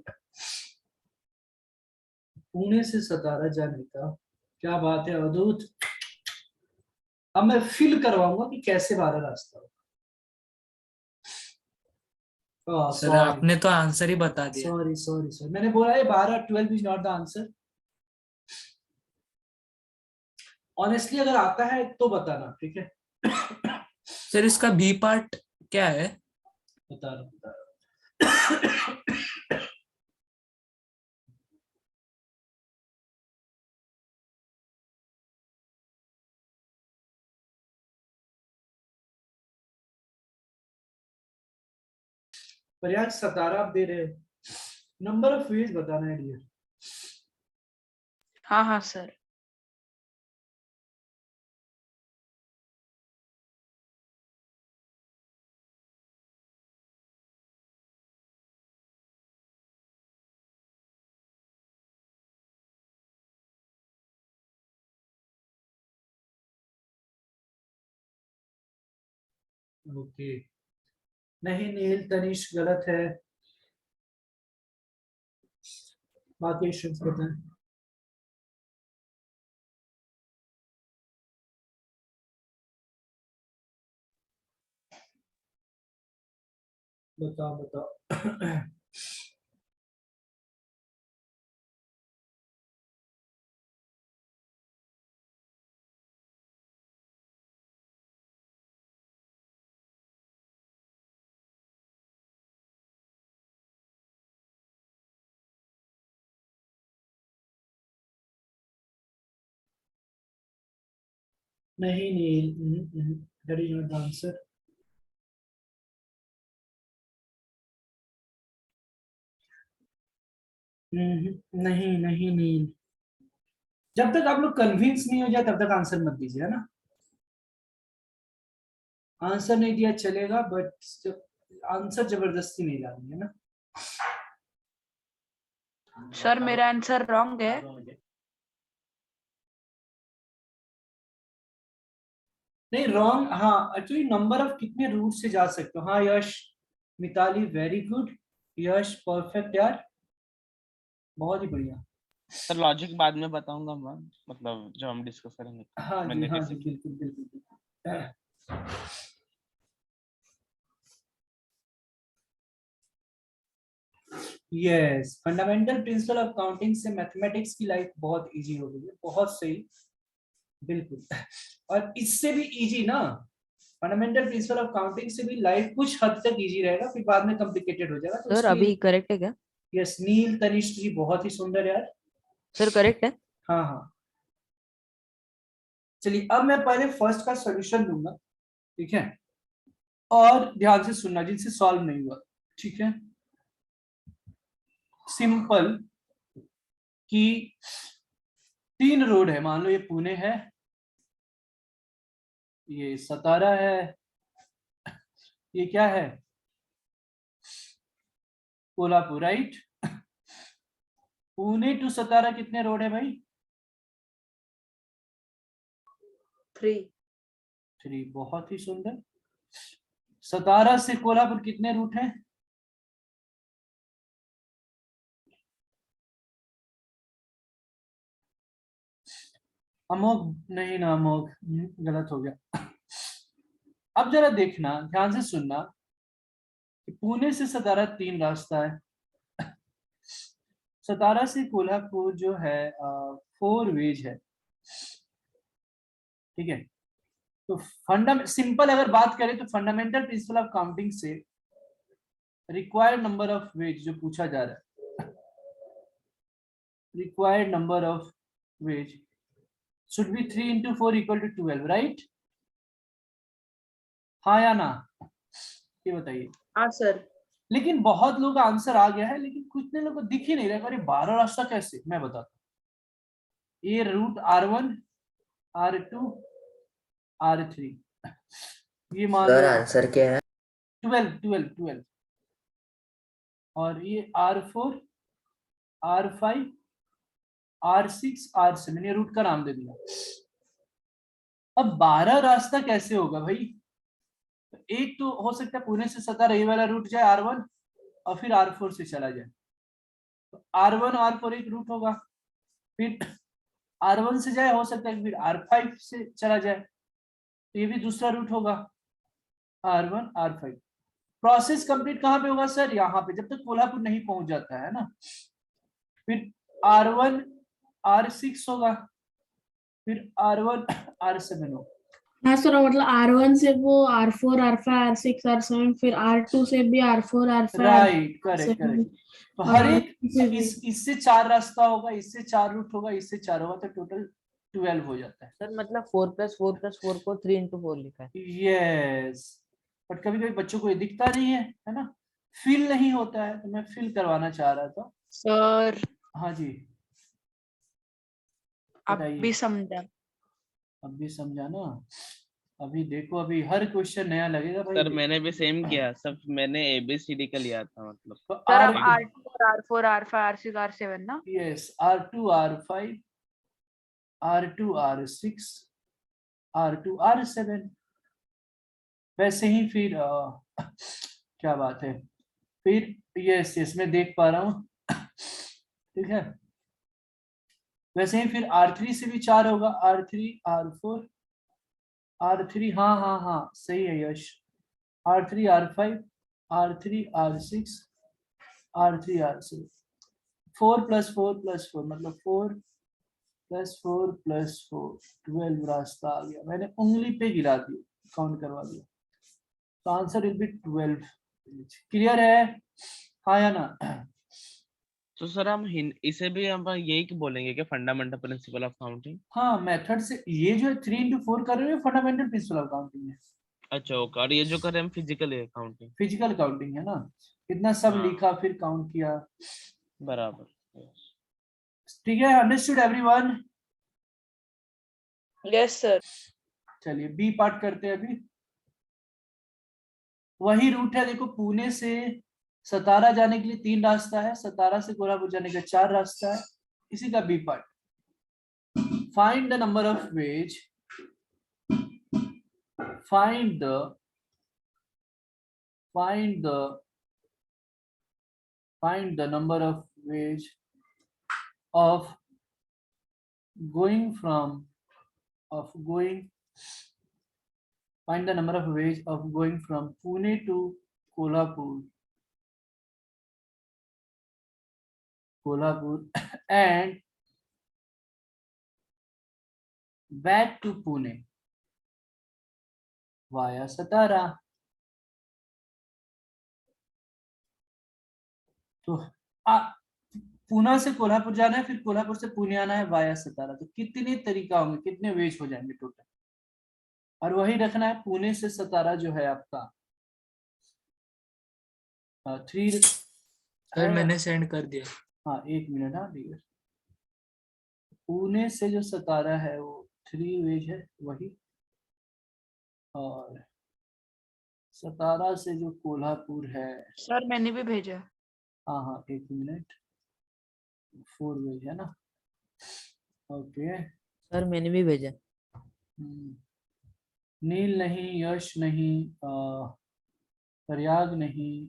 पुणे से सतारा जाने का, क्या बात है अवधूत, अब मैं फिल करवाऊंगा कि कैसे 12 रास्ता होगा। सर आपने तो आंसर ही बता दिया। सॉरी सॉरी सॉरी, मैंने बोला है 12, 12 is not the answer. Honestly अगर आता है तो बताना, ठीक है? सर इसका बी पार्ट क्या है? बता रहा हूं। प्रयाग सतारा आप दे रहे हो, नंबर ऑफ वेज बताना है डियर। हाँ हाँ सर। ओके, नहीं नील तनिष गलत है, बाकी ऑप्शंस बताएं। बताओ बताओ। नहीं Neel, that is not the answer. नहीं नहीं नील, जब तक आप लोग कन्विंस नहीं हो जाए तब तक आंसर मत दीजिए, है ना? आंसर नहीं दिया चलेगा, बट आंसर जबरदस्ती नहीं डालनी है ना। सर मेरा आंसर रॉन्ग है। नहीं रॉन्ग, हाँ एक्चुअली नंबर ऑफ कितने रूट से जा सकते हो। हाँ यश, मिताली वेरी गुड, यश परफेक्ट यार, बहुत ही बढ़िया। सर लॉजिक बाद में बताऊंगा मैं, मतलब जब हम डिस्कस करेंगे हाँ जी मैंने हाँ कैसे जी, बिल्कुल बिल्कुल बिल्कुल। Yes, fundamental principle of counting से मैथमेटिक्स की लाइफ बहुत इजी हो गई है, बहुत सही, बिल्कुल। और इससे भी इजी ना, फंडामेंटल प्रिंसिपल ऑफ काउंटिंग से भी लाइफ कुछ हद तक इजी रहेगा, फिर बाद में कॉम्प्लिकेटेड हो जाएगा, तो सर उसके अभी करेक्ट है क्या? यस नील तनिष्क जी बहुत ही सुंदर यार। सर करेक्ट है। हाँ हाँ, चलिए अब मैं पहले फर्स्ट का सॉल्यूशन दूंगा, ठीक है? और ध्यान से सुनना जिनसे सॉल्व नहीं हुआ, ठीक है? सिंपल कि 3 रोड है, मान लो ये पुणे है, ये सतारा है, ये क्या है, कोल्हापुर, राइट? पुणे टू सतारा कितने रोड है भाई? 3। 3, बहुत ही सुंदर। सतारा से कोल्हापुर कितने रूट हैं? अमोघ, नहीं ना अमोघ, गलत हो गया। अब जरा देखना, ध्यान से सुनना कि पुणे से सतारा 3 रास्ता है, सतारा से कोल्हापुर जो है 4 वेज है, ठीक है? तो सिंपल अगर बात करें तो फंडामेंटल प्रिंसिपल ऑफ काउंटिंग से रिक्वायर्ड नंबर ऑफ वेज जो पूछा जा रहा है, required number of veg should be 3 into 4 equal to 12, right? हाँ या ना, ये बताइए। हाँ सर। लेकिन बहुत लोग का आंसर आ गया है, लेकिन कुछ ने लोग को दिख ही नहीं रहा, अरे 12 रास्ता कैसे, मैं बताता हूँ। ये रूट R1, R2, R3, ये मान सर लो आंसर क्या है? 12 12 12, और ये R4, R5, R6, R7, ये रूट का नाम दे दिया। अब 12 रास्ता कैसे होगा भाई? एक तो हो सकता है पुणे से सतारा ये वाला रूट जाए R1 और फिर R4 से चला जाए, तो R1 R4 एक रूट होगा, फिर R1 से जाए, हो सकता है फिर R5 से चला जाए, तो ये भी दूसरा रूट होगा R1 R5। प्रोसेस कंप्लीट कहाँ पे होगा सर? यहाँ पे, जब तक कोल्हापुर नहीं पहुंच जाता है ना। फिर R1 R6 होगा, फिर R1 R7 होगा। हाँ सर, मतलब R1 से वो R4 R5 R6 R7, फिर R2 से भी R4 R5 right, correct R7, correct. तो हर और एक इसे भी। इससे 4 रास्ता होगा, इससे 4 रूट होगा, इससे 4 होगा, तो टोटल 12 हो जाता है। सर मतलब 4+4+4 को 3×4 लिखा है। यस, बट कभी कभी बच्चों को ये दिखता नहीं है ना, फील नहीं होता है, तो मैं फील करवाना चाह रहा था। सर हाँ जी, आप बताइए। भी समझा। अब भी समझा ना? अभी देखो, अभी हर क्वेश्चन नया लगेगा भाई। सर मैंने भी सेम किया, सब मैंने ABCD का लिया था मतलब। तो सर R, आप R2 R4 R5 R6 R7 ना? Yes, R2 R5 R2 R6 R2 R7। वैसे ही फिर क्या बात है, फिर यस यस मैं देख पा रहा हूँ, ठीक है। वैसे ही फिर R3 से भी 4 होगा, R3 R4 R3, हाँ हाँ हाँ सही है यश, R3 R5 R3 R6 R3 R7। 4 + 4 + 4 मतलब 4 + 4 + 4 12 रास्ता आ गया, मैंने उंगली पे गिरा दिया, काउंट करवा दिया। तो आंसर विल बी 12। क्लियर है, हाँ या ना? तो सर हम इसे भी हम यही बोलेंगे कि फंडामेंटल प्रिंसिपल ऑफ काउंटिंग। हाँ, मेथड से ये जो 3 × 4 कर रहे हो फंडामेंटल प्रिंसिपल ऑफ काउंटिंग है। अच्छा ओके, और ये जो कर रहे हैं हम फिजिकल काउंटिंग। फिजिकल काउंटिंग है ना, इतना सब हाँ। लिखा फिर काउंट किया। बराबर। ठीक है, अंडरस्टूड एवरीवन? Yes sir. चलिए बी पार्ट करते हैं अभी। वही रूट है, देखो पुणे से सतारा जाने के लिए 3 रास्ता है, सतारा से कोल्हापुर जाने का 4 रास्ता है, इसी का B part. Find the number of ways, find the number of ways of going find the number of ways of going from Pune to Kolhapur and back to Pune via Satara। तो पुणे से कोल्हापुर जाना है, फिर कोल्हापुर से पुणे आना है via सतारा, तो कितने तरीका होंगे, कितने वेज हो जाएंगे टोटल? और वही रखना है, पुणे से सतारा जो है आपका 3। सर मैंने सेंड कर दिया। हाँ 1 मिनट, हाँ ठीक है। पुणे से जो सतारा है वो 3 वेज है वही, और सतारा से जो कोल्हापुर है, सर मैंने भी भेजा। हाँ हाँ 1 मिनट, 4 वेज है ना। ओके, सर मैंने भी भेजा। नील नहीं, यश नहीं, प्रयाग नहीं,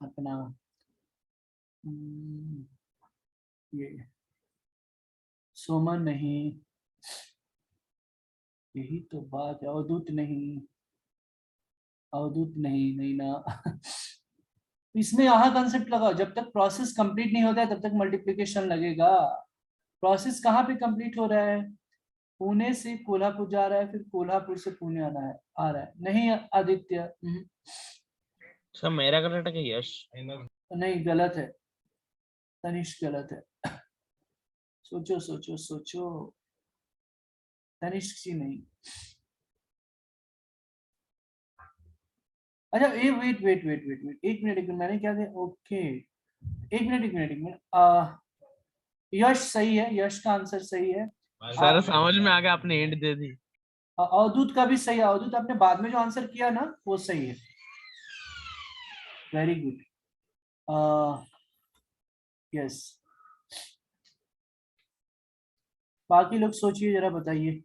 अपना ये सोमन नहीं, यही तो बात है। अवधूत नहीं, अवधूत नहीं, नहीं ना। इसमें यहाँ कंसेप्ट लगाओ, जब तक प्रोसेस कंप्लीट नहीं होता है तब तक मल्टीप्लिकेशन लगेगा। प्रोसेस कहाँ पे कंप्लीट हो रहा है? पुणे से कोल्हापुर जा रहा है, फिर कोल्हापुर से पुणे आना है, आ रहा है नहीं आदित्य? सर मेरा करेक्ट है कि यश? नहीं, गलत है, तनिष्क गलत है। सोचो सोचो सोचो, तनिष्क जी नहीं। अच्छा ये wait wait wait wait wait 1 minute, 1 minute, मैंने क्या किया? Okay 1 minute 1 minute 1 minute. Yash सही है, यश का आंसर सही है। सर समझ में आ गया, आपने एंड दे दी। अवधूत का भी सही है, अवधूत आपने बाद में जो आंसर किया ना वो सही है, वेरी गुड। यस, बाकी लोग सोचिए जरा, बताइए।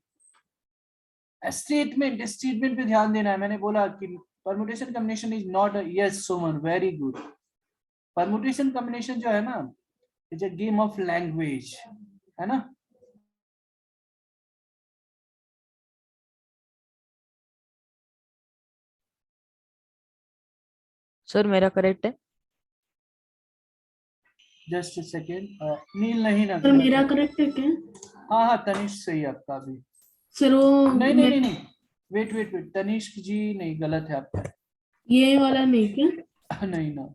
स्टेटमेंट, स्टेटमेंट पे ध्यान देना है, मैंने बोला कि permutation combination is not, yes Suman very good. Permutation combination जो है ना, it's a game of language, है ना। सर मेरा करेक्ट है? जस्ट सेकेंड, नील नहीं ना, सर गलत मेरा है। करेक्ट है क्या? हाँ हाँ तनिष्क सही है आपका भी। सर वो नहीं नहीं नहीं नहीं, वेट वेट वेट, तनिष्क जी नहीं, गलत है आपका। ये वाला नहीं क्या? नहीं ना,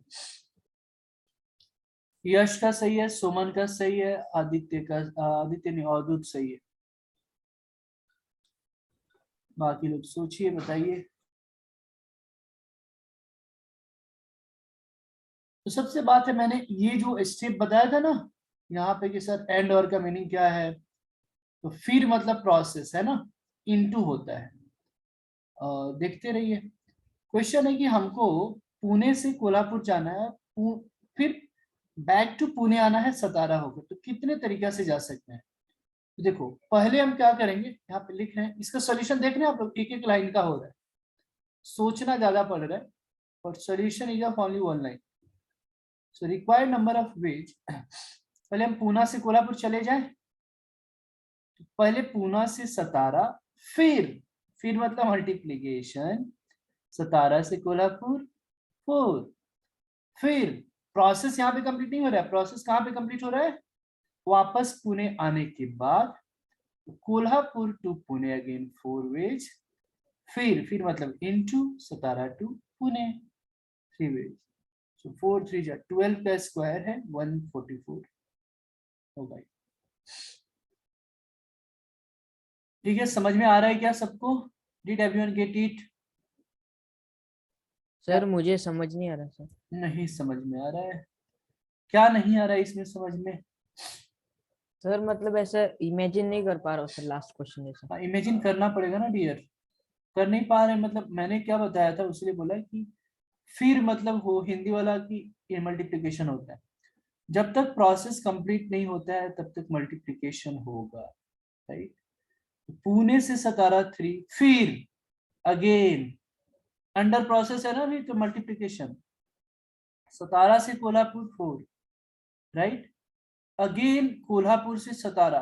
यश का सही है, सुमन का सही है, आदित्य का, आदित्य नहीं, अवधूत सही है। बाकी लोग सोचिए, बताइए। तो सबसे बात है, मैंने ये जो स्टेप बताया था ना यहाँ पे कि सर एंड और का मीनिंग क्या है, तो फिर मतलब प्रोसेस है ना, इनटू होता है। देखते रहिए। क्वेश्चन है कि हमको पुणे से कोल्हापुर जाना है, फिर बैक टू पुणे आना है सतारा होकर, तो कितने तरीका से जा सकते हैं? तो देखो पहले हम क्या करेंगे, यहाँ पे लिख रहे हैं, इसका सॉल्यूशन देख रहे हैं आप लोग, एक एक लाइन का हो रहा है, सोचना ज्यादा पड़ रहा है, और solution is of only one line. So required number of veg, पहले हम पूना से कोल्हापुर चले जाएं, तो पहले पूना से सतारा, फिर मतलब मल्टीप्लीकेशन, सतारा से कोल्हापुर 4, फिर प्रोसेस यहाँ पे कंप्लीट नहीं हो रहा है, प्रोसेस कहाँ पे कंप्लीट हो रहा है, वापस पुणे आने के बाद Kolhapur to Pune again 4 ways, फिर मतलब into Satara to Pune 3 ways. So 4 3 जा 12 का स्क्वायर है 144 होगा। ठीक है, समझ में आ रहा है क्या सबको? Did everyone get it? Sir मुझे समझ नहीं आ रहा सर। नहीं समझ में आ रहा है? क्या नहीं आ रहा है इसमें समझ में? सर मतलब ऐसा इमेजिन नहीं कर पा रहा हूँ सर, लास्ट क्वेश्चन जैसा। इमेजिन करना पड़ेगा ना डियर, कर नहीं पा रहे, मतलब मैंने क्या बताया था उसलिए बोला कि फिर मतलब वो हिंदी वाला की मल्टीप्लिकेशन होता है, जब तक प्रोसेस कंप्लीट नहीं होता है तब तक मल्टीप्लिकेशन होगा, राइट। पुणे से सतारा 3, फिर अगेन अंडर प्रोसेस है ना अभी, तो मल्टीप्लिकेशन, सतारा से कोल्हापुर 4, राइट, अगेन कोल्हापुर से सतारा।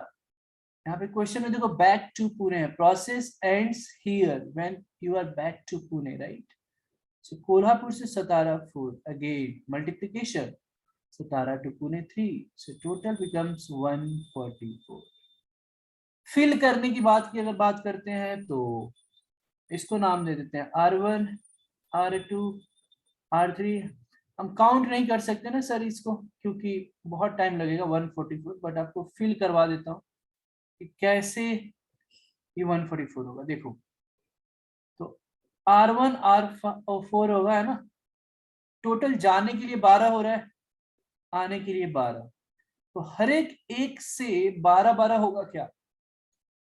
यहाँ पे क्वेश्चन में देखो बैक टू पुणे है, process ends here when you are back to Pune, right. So Kolhapur से Satara 4, again multiplication, Satara to Pune 3, so total becomes 144। Fill करने की बात की अगर बात करते हैं तो इसको नाम दे देते हैं R1 R2 R3। हम काउंट नहीं कर सकते ना सर इसको, क्योंकि बहुत टाइम लगेगा 144, बट आपको फिल करवा देता हूँ कि कैसे ये 144 होगा। देखो तो R1 R4 होगा है ना, टोटल जाने के लिए 12 हो रहा है, आने के लिए 12, तो हर एक से 12 12 होगा क्या,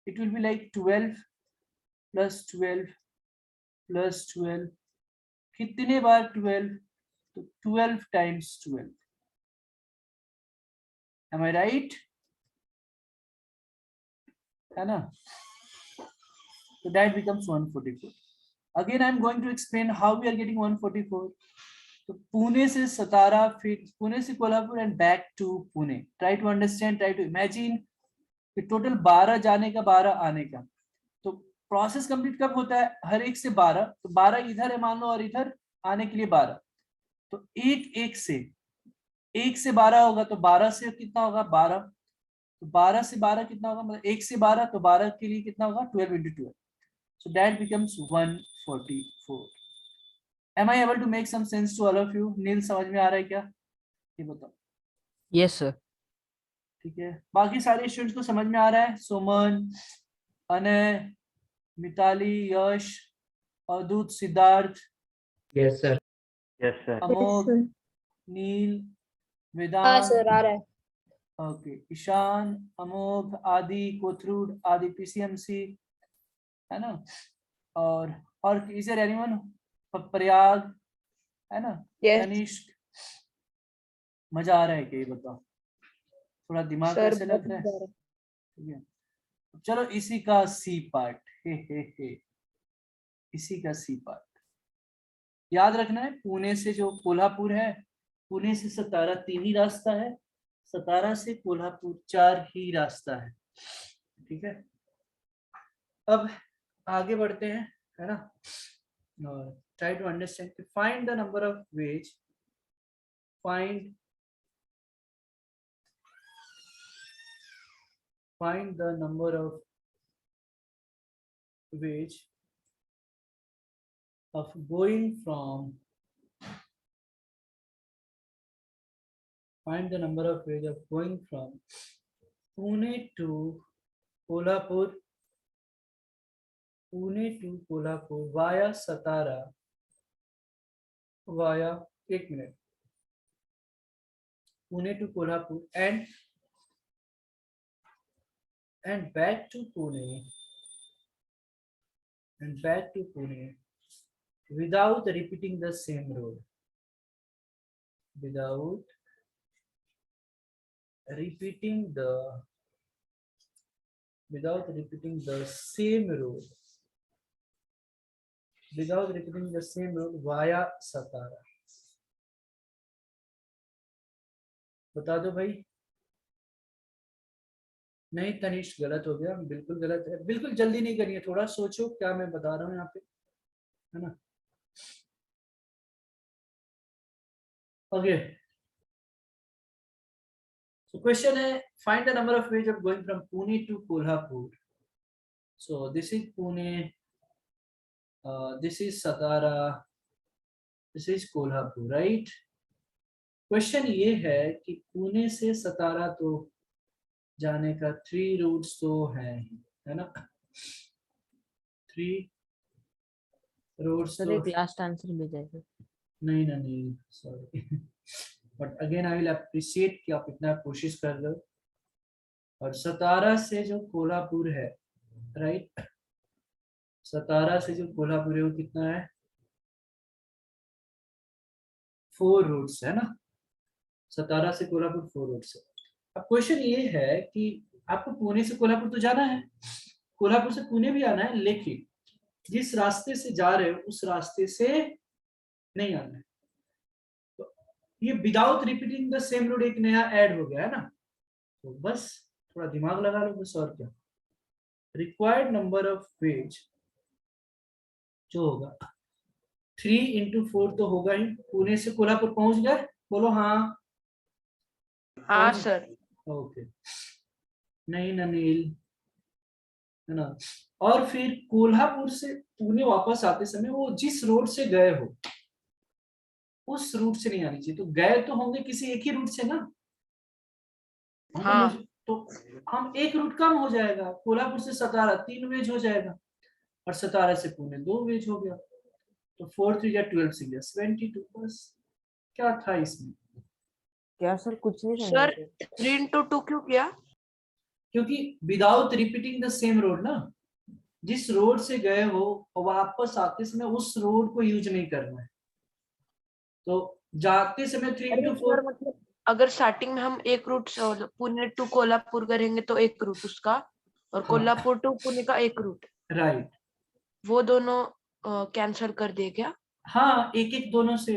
it will be like 12 plus 12 plus 12, कितने बार 12, तो 12 टाइम्स 12, एम आई राइट, है ना। So that becomes 144. Again I am going to explain how we are getting 144. तो पुणे से सतारा, फिर पुणे से Kolhapur and back to Pune. Try to understand, try to imagine कि total 12 जाने का 12 आने का, तो प्रोसेस कंप्लीट कब होता है, हर एक से 12, तो 12 इधर है मान लो और इधर आने के लिए 12, तो एक से 12 होगा, तो 12 से कितना होगा 12, तो 12 से 12 कितना होगा, मतलब 1 से 12, तो 12 के लिए कितना होगा 12 into 12, so that becomes 144. Am I able to make some sense to all of you? नील समझ में आ रहा है क्या, ये बताओ। Yes sir. ठीक है, बाकी सारे स्टूडेंट्स को समझ में आ रहा है? Suman, Anay, Mitali, Yash, Avdhoot, Siddharth, yes sir. Yes sir. Amogh, Neel, हाँ वेदांत, सर आ रहा है। ओके, ईशान, अमोघ, आदि, कोथरूड, आदि पीसीएमसी, है ना, और इज देयर एनीवन, प्रयाग, है ना, यस तनिष्क, मजा आ रहा है क्या ये बताओ, थोड़ा दिमाग सर कैसे लग रहा है? ठीक है, चलो इसी का सी पार्ट, हे इसी का सी पार्ट याद रखना है। पुणे से जो कोल्हापुर है, पुणे से सतारा 3 ही रास्ता है, सतारा से कोल्हापुर 4 ही रास्ता है, ठीक है। अब आगे बढ़ते हैं, है ना, और try to understand. Find the number of ways. Find the number of ways of going from. Find the number of ways of going from Pune to Kolhapur. Pune to Kolhapur via Satara. Via 1 minute. Pune to Kolhapur and back to Pune. And back to Pune without repeating the same road. Without repeating the same road. Without repeating the same road via Satara. बता दो भाई। नहीं तनिष्क, गलत हो गया, बिल्कुल गलत है। बिल्कुल जल्दी नहीं करनी है, थोड़ा सोचो क्या मैं बता रहा हूँ यहाँ पे, है ना। ओके, so question है find the number of ways of going from Pune to Kolhapur. So this is Pune, this is Satara, this is Kolhapur, right? Question ये है कि पुणे से सतारा तो जाने का 3 रूट्स तो है ना। 3 रूट्स। सर एक लास्ट आंसर भेजा है। नहीं sorry, but again I will appreciate कि आप इतना कोशिश कर रहे हो। और सतारा से जो कोल्हापुर है, राइट, सतारा से जो कोल्हापुर है वो कितना है, 4 रूट्स है ना। सतारा से कोल्हापुर 4 रूट्स है। अब क्वेश्चन ये है कि आपको पुणे से कोल्हापुर तो जाना है, कोल्हापुर से पुणे भी आना है, लेकिन जिस रास्ते से जा रहे हो उस रास्ते से नहीं आना है। तो ये without repeating the same road एक नया ऐड हो गया है ना। तो बस थोड़ा दिमाग लगा लो बस, और क्या। रिक्वायर्ड नंबर ऑफ वेज जो होगा 3 × 4 तो होगा ही। पुणे से कोल्हापुर पहुंच गए, बोलो हाँ। हाँ सर। ओके, नहीं ननील, है ना। और फिर कोल्हापुर से पुणे वापस आते समय वो जिस रोड से गए हो उस रूट से नहीं आनी चाहिए। तो गए तो होंगे किसी एक ही रूट से ना। हाँ। तो हम एक रूट कम हो जाएगा, कोल्हापुर से सतारा 3 वेज हो जाएगा और सतारा से पुणे 2 वेज हो गया। तो 4 3 या 12 से गया 72। बस क्या था इसमें। क्या सर कुछ नहीं सर समझा। 3 × 2 क्यों किया? क्योंकि without repeating the same road ना, जिस रोड से गए हो और वापस आते समय उस रोड को यूज नहीं करना है। तो जाते समय 3 × 4 मतलब अगर स्टार्टिंग में हम एक रूट पुणे टू कोल्हापुर करेंगे तो एक रूट उसका, और कोल्हापुर टू पुणे का एक रूट, राइट, वो दोनों कैंसिल कर दिए क्या? हाँ एक एक दोनों से।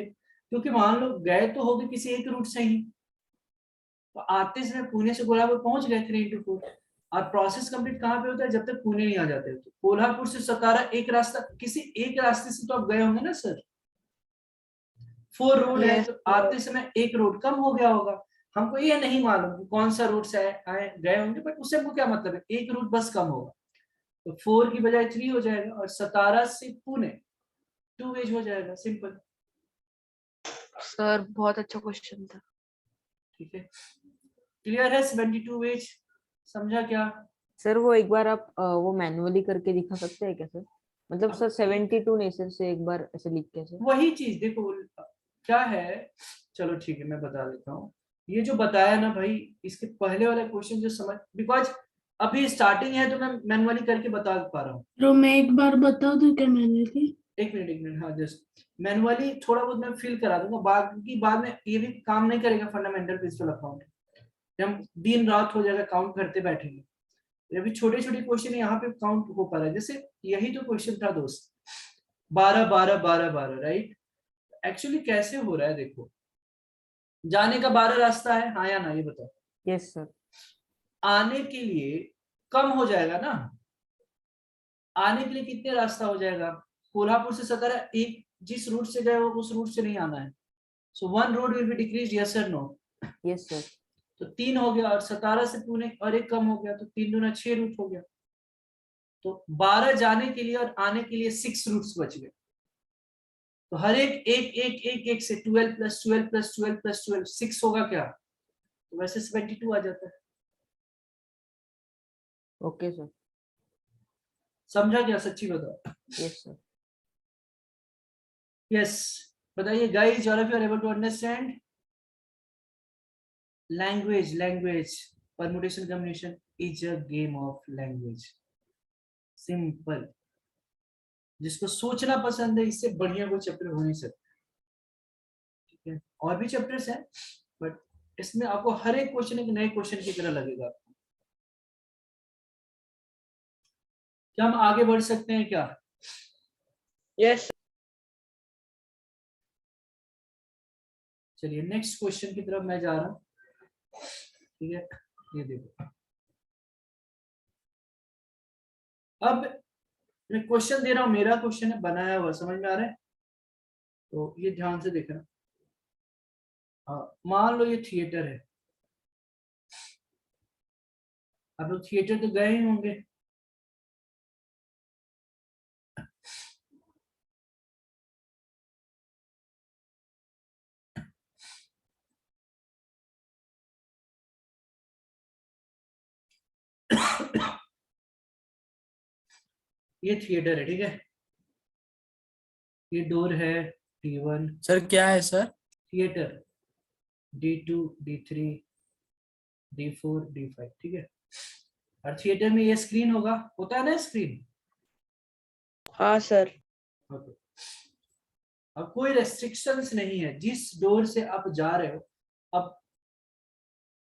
क्योंकि मान लो गए तो होगे किसी एक रूट से ही, तो आते समय पुणे से कोल्हापुर पहुंच गए 3 × 4। और प्रोसेस कंप्लीट कहाँ पे होता है, जब तक पुणे नहीं आ जाते। तो कोल्हापुर से सतारा एक रास्ता, किसी एक रास्ते से तो आप गए होंगे ना सर। 4 रोड है तो आते समय एक रोड कम हो गया होगा। हमको ये नहीं मालूम कौन सा रूट से आए गए होंगे, बट उससे हमको क्या मतलब है, एक रूट बस कम होगा। तो 4 की बजाय 3 हो जाएगा और सतारा से पुणे 2 वेज हो जाएगा। सिंपल। सर बहुत अच्छा क्वेश्चन था। ठीक है, क्लियर है। 72 वेज समझा क्या? सर वो एक बार आप वो मैन्युअली करके दिखा सकते हैं क्या सर? मतलब सर 72 नहीं सर से एक बार ऐसे लिख के सर। वही चीज देखो क्या है। चलो ठीक है मैं बता देता हूँ। ये जो बताया ना भाई, इसके पहले वाला क्वेश्चन जो समझ, बिकॉज अभी स्टार्टिंग है तो मैं मैनुअली करके बता पा रहा हूँ। तो मैं एक बार बता दूं क्या मैनुअली? एक मिनट, हाँ जस्ट मैनुअली थोड़ा बहुत मैं फिल करा दूंगा। बाकी बाद में ये भी काम नहीं करेगा फंडामेंटल प्रिंसिपल अकाउंट। हम दिन रात हो जाएगा काउंट करते बैठेंगे। अभी छोटे छोटे क्वेश्चन यहाँ पे काउंट हो पा रहा है। जैसे यही तो क्वेश्चन था दोस्त, 12 12 12 12, राइट। एक्चुअली कैसे हो रहा है देखो, जाने का 12 रास्ता है, हाँ या ना ये बताओ। Yes sir. आने के लिए कम हो जाएगा ना। आने के लिए कितने रास्ता हो जाएगा, कोल्हापुर से सतारा एक जिस रूट से गए हो उस रूट से नहीं आना है। सो 1 road will be decrease, yes और नो? Yes sir. तो 3 हो गया, और 17 से पुणे और 1 कम हो गया, तो 3 दूना 6 रूट हो गया। तो 12 जाने के लिए और आने के लिए 6 रूट्स बच गए। तो हर एक से 12 प्लस 12 प्लस 12 प्लस 12 6 होगा क्या? तो वैसे 72 आ जाता है। Okay sir. समझा क्या? सच्ची बताओ। Yes sir. यस, बताइए guys, all of you are able to understand? Language permutation combination is a game of language. Simple. जिसको सोचना पसंद है, इससे बढ़िया कोई चैप्टर हो नहीं सकता। ठीक है, और भी चैप्टर्स हैं, बट इसमें आपको हर एक क्वेश्चन एक नए क्वेश्चन की तरह लगेगा। क्या हम आगे बढ़ सकते हैं क्या? यस। चलिए नेक्स्ट क्वेश्चन की तरफ मैं जा रहा हूँ। ठीक है, ये देखो, अब मैं क्वेश्चन दे रहा हूँ, मेरा क्वेश्चन है, बनाया हुआ, समझ में आ रहा है? तो ये ध्यान से देखना। मान लो ये थिएटर है, आप लोग थिएटर तो गए ही होंगे। ये थिएटर है, ठीक है, ये डोर है D1। सर क्या है sir? Theatre D2 D3 D4 D5, ठीक है। और थिएटर में ये स्क्रीन होगा, होता है ना स्क्रीन? हाँ सर। ओके। अब कोई रेस्ट्रिक्शंस नहीं है, जिस डोर से आप जा रहे हो। अब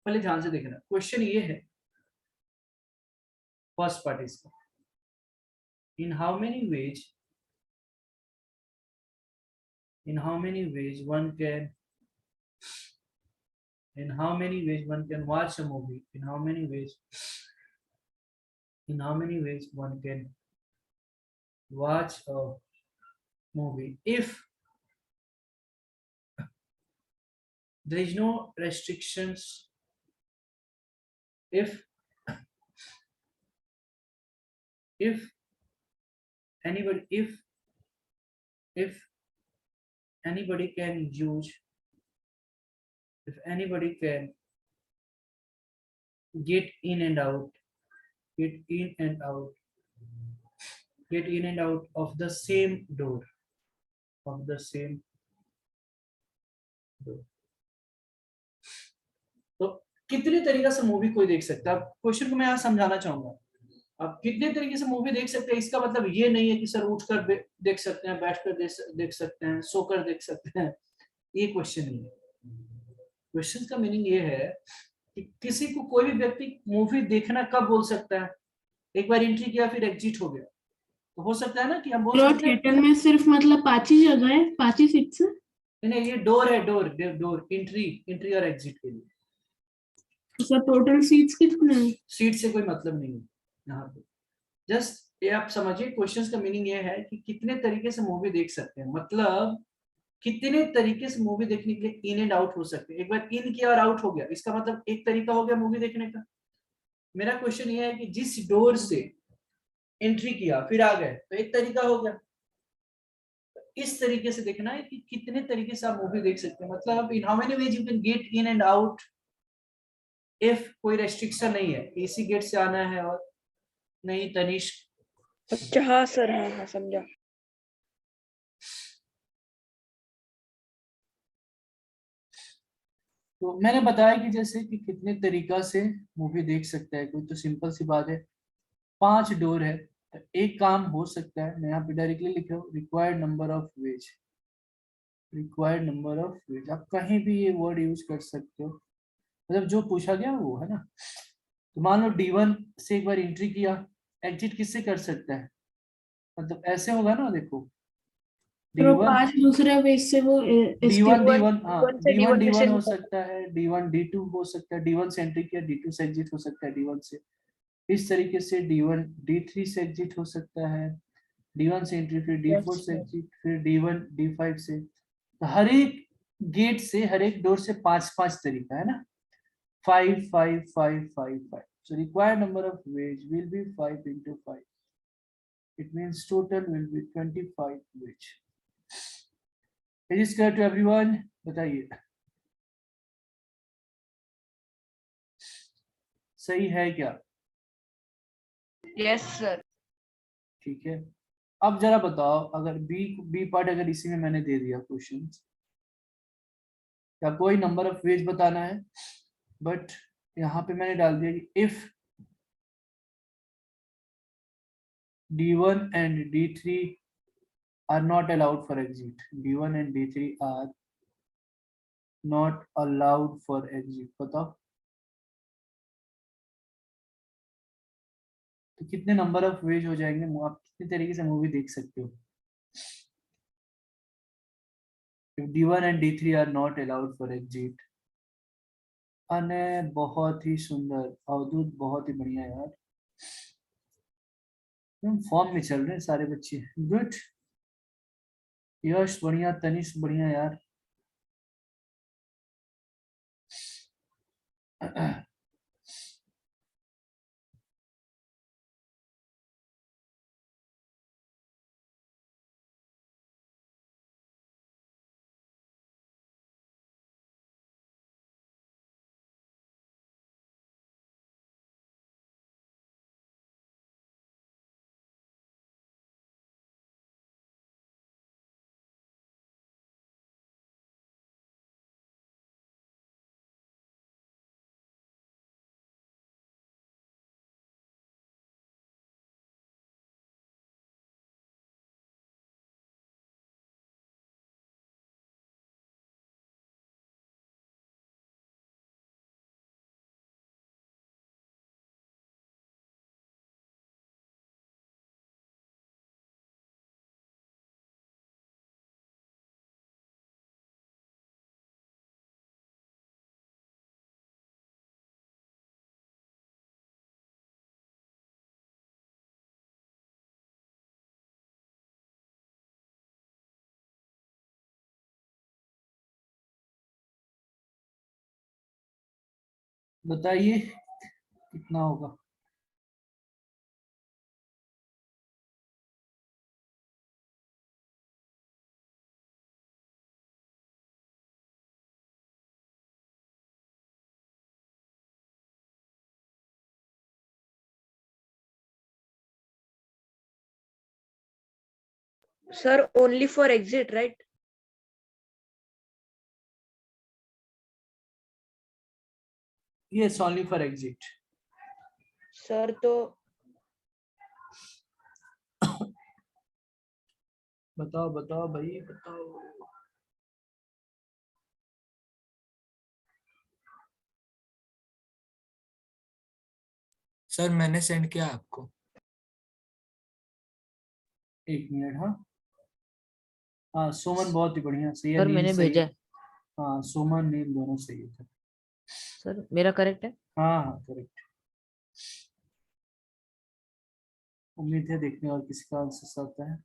पहले ध्यान से देखना, क्वेश्चन ये है, फर्स्ट पार्ट इसका, इन how many veg one can watch a movie, in how many ways one can watch a movie if there is no restrictions, if anybody can use, if anybody can get in and out of the same door, तो कितने तरीके से movie कोई देख सकता है? अब question को मैं यहाँ समझाना चाहूंगा। अब कितने तरीके से मूवी देख सकते हैं, इसका मतलब ये नहीं है कि सर उठकर देख सकते हैं, बैठकर देख सकते हैं, सोकर देख सकते हैं, ये क्वेश्चन नहीं है। क्वेश्चन का मीनिंग ये है कि किसी को, कोई भी व्यक्ति मूवी देखना कब बोल सकता है? एक बार एंट्री किया फिर एग्जिट हो गया, तो हो सकता है ना कि हम बोल सकते हैं थिएटर में सिर्फ मतलब 5 ही जगह है, 5 ही सीट्स है। नहीं, ये डोर है, डोर एंट्री और एग्जिट के लिए। तो टोटल सीट्स कितने हैं? सीट से कोई मतलब नहीं है यहाँ पे। जस्ट ये आप समझिए, क्वेश्चंस का मीनिंग ये है कि कितने तरीके से मूवी देख सकते हैं, मतलब कितने तरीके से मूवी देखने के लिए इन एंड आउट हो सकते हैं। एक बार इन किया और आउट हो गया, इसका मतलब एक तरीका हो गया मूवी देखने का। मेरा क्वेश्चन ये है कि जिस डोर से एंट्री किया फिर आ गए, तो एक तरीका हो गया। इस तरीके से देखना है कि कितने तरीके से आप मूवी देख सकते हैं, मतलब इन how many ways you can get in and out, if कोई रेस्ट्रिक्शन नहीं है, इसी गेट से आना है और नहीं। तनिष्क? अच्छा हाँ सर, हाँ हाँ समझा। तो मैंने बताया कि जैसे कि कितने तरीका से मूवी देख सकता है कोई, तो सिंपल सी बात है, 5 डोर है, तो एक काम हो सकता है, मैं यहाँ पे डायरेक्टली लिख रहा हूँ, रिक्वायर्ड नंबर ऑफ वेज। आप कहीं भी ये वर्ड यूज कर सकते हो, मतलब जो पूछा गया वो है ना। तो मान लो D1 से एक बार एंट्री किया, एग्जिट किससे कर सकता है? मतलब ऐसे होगा ना, देखो फिर वो D1 5 दूसरे वेज से वो D1 हो सकता है, D1 D2 हो सकता है, D1 से एंट्री किया D2 से एग्जिट हो सकता है D1 से, इस तरीके से D1 D3 से एग्जिट हो सकता है, D1 से एंट्री, फिर D4 Yes, से sir. एग्जिट, फिर D1 D5 से। तो हर एक गेट से, हर एक डोर से 5-5 तरीका है ना, 5 5 5 5 5। So required number of ways will be 5 into 5. It means total will be 25 ways. Is this clear to everyone? बताइए सही है क्या? Yes sir. ठीक है, अब जरा बताओ, अगर बी पार्ट अगर इसी में मैंने दे दिया क्वेश्चन, क्या कोई नंबर ऑफ वेज बताना है, बट यहाँ पे मैंने डाल दिया कि if D1 and D3 are not allowed for exit, D1 and D3 are not allowed for exit, बताओ तो कितने नंबर ऑफ वेज हो जाएंगे, आप कितने तरीके से मूवी देख सकते हो। If D1 and D3 are not allowed for exit, अने बहुत ही सुंदर, अवधूत बहुत ही बढ़िया यार, तुम फॉर्म में चल रहे हैं सारे बच्चे, गुड। यश बढ़िया, तनिष बढ़िया यार। बताइए कितना होगा। Sir only for exit right? Yes, only for exit. Sir तो बताओ बताओ भाई बताओ। सर मैंने सेंड किया आपको। एक मिनट, हाँ हाँ, सुमन बहुत ही बढ़िया, सही है, सर नील मैंने सही भेजा है। है। हाँ सुमन नील दोनों सही है। सर मेरा करेक्ट है। हाँ हाँ करेक्ट। उम्मीद है देखने और किसी का आंसर आता है।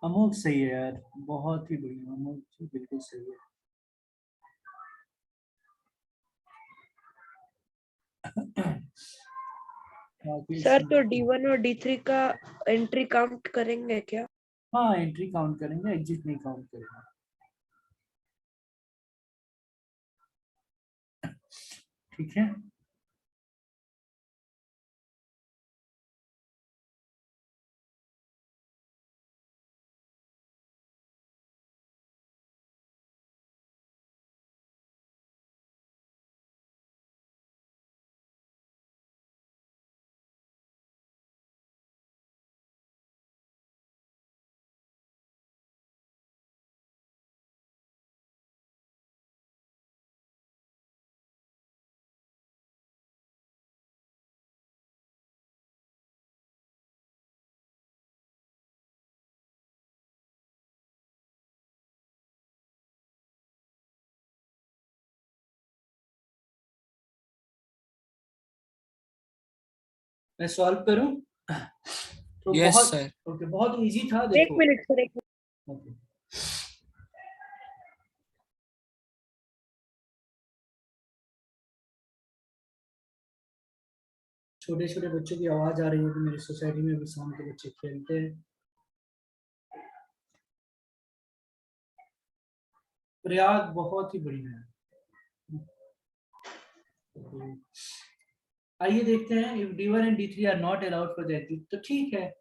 अमोघ सही है यार, बहुत ही बढ़िया, अमोघ जी बिल्कुल सही है। सर तो D1 और D3 का एंट्री काउंट करेंगे क्या? हाँ एंट्री काउंट करेंगे, एग्जिट नहीं काउंट करेंगे। ठीक है। मैं सॉल्व करूं? तो यस बहुत सर। ओके, बहुत इजी था। एक देखो मिनट सर, एक ओके, छोटे छोटे बच्चों की आवाज आ रही है कि मेरी सोसाइटी में भी शाम के बच्चे खेलते हैं। प्रयाग बहुत ही बढ़िया है। आइए देखते हैं, if D1 and D3 are not allowed for the exit, तो ठीक है।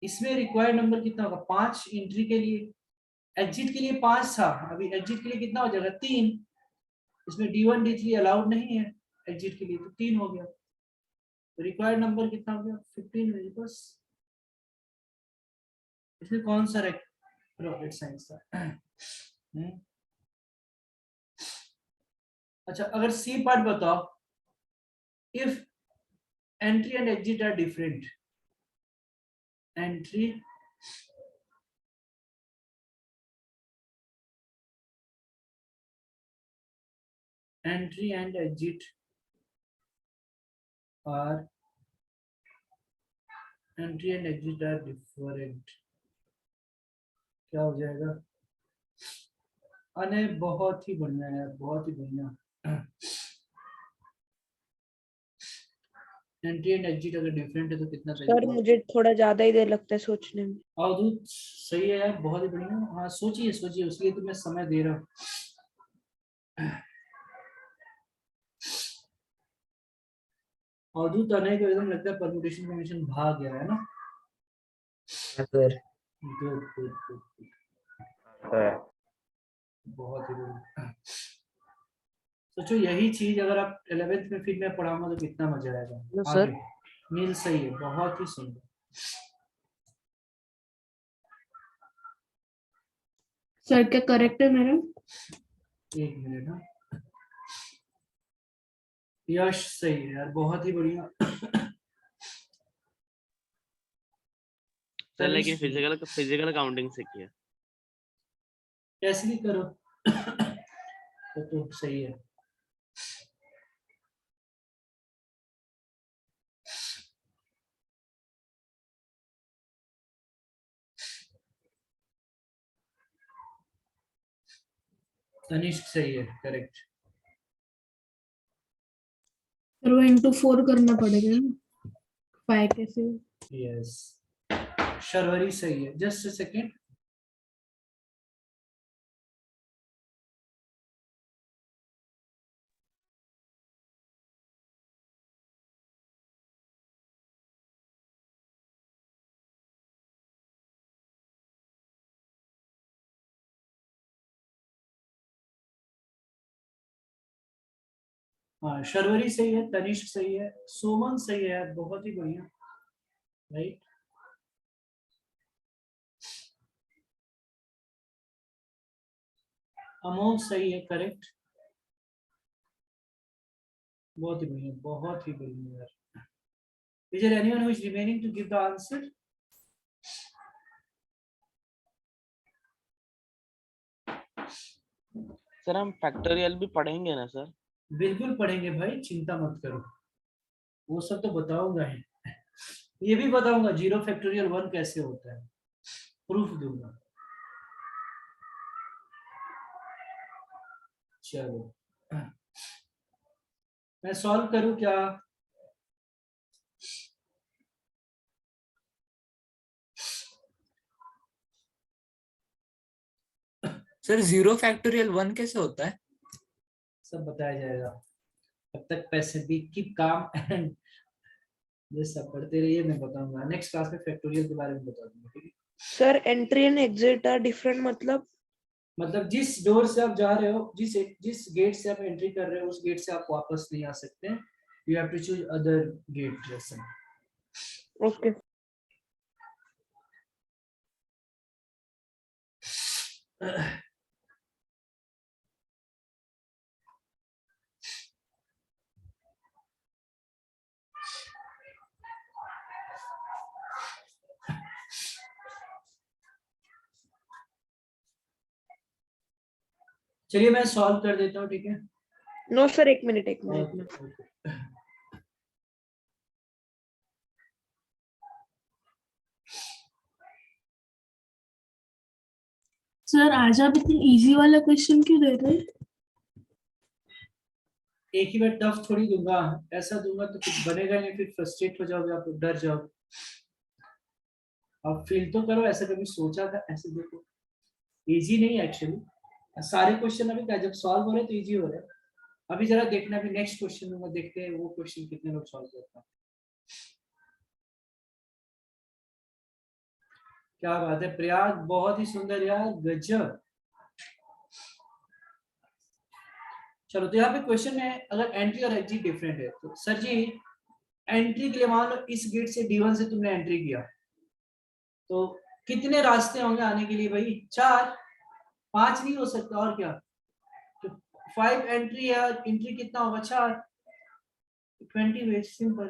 इसमें रिक्वायर्ड नंबर कितना होगा? 5 एंट्री के लिए, एग्जिट के लिए 5 था, अभी एग्जिट के लिए कितना हो जाएगा? 3। इसमें D1 D3 अलाउड नहीं है एग्जिट के लिए, तो 3 हो गया। तो रिक्वायर्ड नंबर कितना हो गया? 15 वेरिएबल्स। इसमें कौन सा रॉकेट साइंस था? अच्छा, अगर सी पार्ट बताओ, if entry and exit are different, entry and exit are different, क्या हो जाएगा? अने बहुत ही बढ़िया है, बहुत ही बढ़िया। एंट्री एंड एग्जिट अगर डिफरेंट है तो कितना सर तरीका? मुझे थोड़ा ज्यादा ही देर लगता है सोचने में। अवधूत सही है यार, बहुत ही बढ़िया। हाँ सोचिए सोचिए, उसके लिए तो मैं समय दे रहा हूँ। अवधूत अनय को एकदम लगता है परम्यूटेशन कमीशन भाग गया है ना? सर गुड गुड गुड, बहुत ही बढ़िया। सोचो यही चीज अगर आप 11th में फिर मैं पढ़ाऊंगा तो कितना मजा आएगा। No sir. आगे नील सही है, बहुत ही सुंदर। सर क्या करेक्ट है मेरा? एक मिनट। हाँ यश सही है यार, बहुत ही बढ़िया। सर लेकिन तनिष्क फिजिकल काउंटिंग से किया। कैसे भी करो तो सही है। तनिष्क सही है, करेक्ट। सर वो इंटू 4 करना पड़ेगा ना, 5 कैसे? यस, शर्वरी सही है। Just a second. हाँ शर्वरी सही है, तनिष्क सही है, सोमन सही है यार, बहुत ही बढ़िया। राइट, अमोल सही है, करेक्ट। बहुत ही बढ़िया, बहुत ही बढ़िया यार। Is there anyone who is remaining to give the answer? Sir हम फैक्टोरियल भी पढ़ेंगे ना सर? बिल्कुल पढ़ेंगे भाई, चिंता मत करो, वो सब तो बताऊंगा ही। ये भी बताऊंगा 0 फैक्टोरियल 1 कैसे होता है, प्रूफ दूंगा। चलो मैं सॉल्व करूं क्या? सर 0 फैक्टोरियल 1 कैसे होता है? सब बताया जाएगा, तब तक पैसे भी कीप काम एंड ये सब पढ़ते रहिए, मैं बताऊंगा नेक्स्ट क्लास में फैक्टोरियल के बारे में बता दूंगा, ठीक है? Sir entry and exit are different मतलब जिस डोर से आप जा रहे हो, जिस गेट से आप एंट्री कर रहे हो, उस गेट से आप वापस नहीं आ सकते, you have to choose other gate lesson. Okay. चलिए मैं सॉल्व कर देता हूँ, ठीक है? नो सर, एक मिनट। सर आज आप इतने इजी वाला क्वेश्चन क्यों दे रहे हैं? एक ही बार टफ थोड़ी दूंगा, ऐसा दूंगा तो कुछ बनेगा नहीं, फिर फ्रस्ट्रेट हो जाओगे आप, डर जाओगे। आप फील तो करो ऐसा कभी सोचा था, ऐसे देखो इजी नहीं एक्चुअली सारे क्वेश्चन। अभी क्या जब सॉल्व हो रहे तो इजी हो रहे हैं। अभी जरा देखना, अभी नेक्स्ट क्वेश्चन में देखते हैं वो क्वेश्चन कितने लोग सॉल्व करते हैं। क्या बात है प्रयाग, बहुत ही सुंदर यार, गजब। चलो तो यहाँ पे क्वेश्चन है, अगर एंट्री और एग्जिट डिफरेंट है तो सर जी एंट्री के लिए मान लो इस गेट से D1 से तुमने एंट्री किया तो कितने रास्ते होंगे आने के लिए भाई? 4, 5 नहीं हो सकता और क्या? तो 5 एंट्री है, एंट्री कितना होगा? 4, 20 वेज, सिंपल।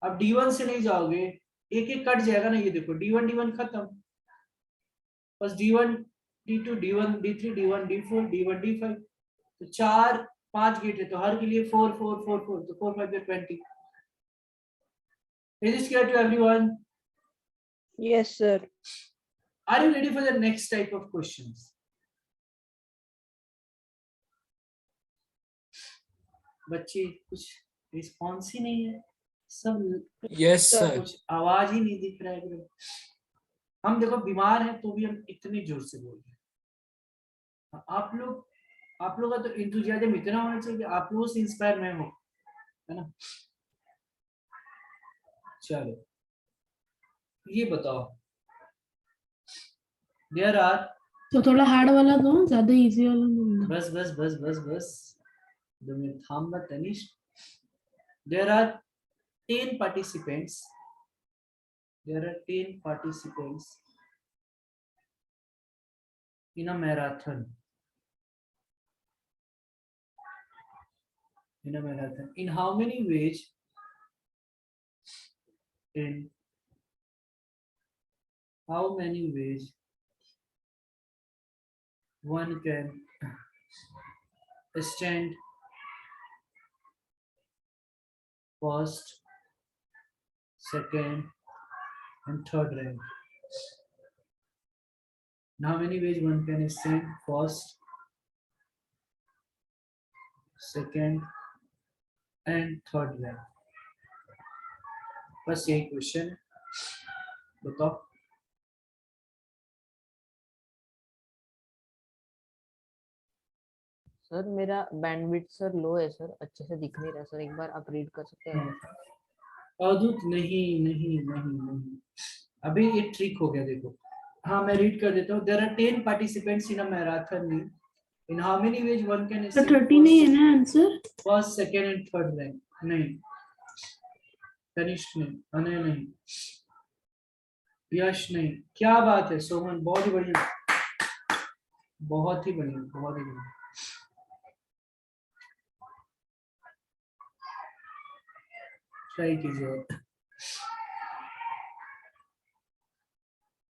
अब D1 से नहीं जाओगे, एक एक कट जाएगा ना, ये देखो D1 खत्म, बस D1 D2 D1 D3 D1 D4 D1 D5, तो 4 5 गेट है तो हर के लिए 4 4 4 4, तो 4 5 20। Is this clear to everyone? Yes, sir. Are you ready for the next type of questions? बच्चे कुछ रिस्पॉन्स ही नहीं है, सब यस सब सर। कुछ आवाज ही नहीं दिख रहा है एकदम। हम देखो बीमार हैं तो भी हम इतने जोर से बोल रहे हैं। आप लोग का तो इंतुजियाज्म इतना होना चाहिए कि आप लोगों से इंस्पायर मैं हूँ, है ना? चलो ये बताओ, देयर आर, तो थोड़ा हार्ड वाला दो, ज्यादा इजी वाला दो। बस बस बस बस बस 2 मिनट थाम मत Tanish. There are 10 participants, there are 10 participants in a marathon, in how many ways, in how many ways one can stand first, second and third rank? In how many ways one can stand first, second and third rank? बस यही question बताओ। Sir मेरा bandwidth sir लो है sir, अच्छे से दिख नहीं रहा सर, एक बार आप रीड कर सकते हैं? अवधूत नहीं नहीं नहीं नहीं, अभी ये ट्रिक हो गया देखो। हाँ मैं रीड कर देता हूँ। There are 10 participants in a marathon, in how many ways one can तो 30 नहीं है ना answer? First second and third rank? नहीं, तनिष्क नहीं, अनय नहीं, यश नहीं। क्या बात है सोमन, बहुत ही बढ़िया, बहुत ही बढ़िया, बहुत ही बढ़िया। ट्राई कीजिए।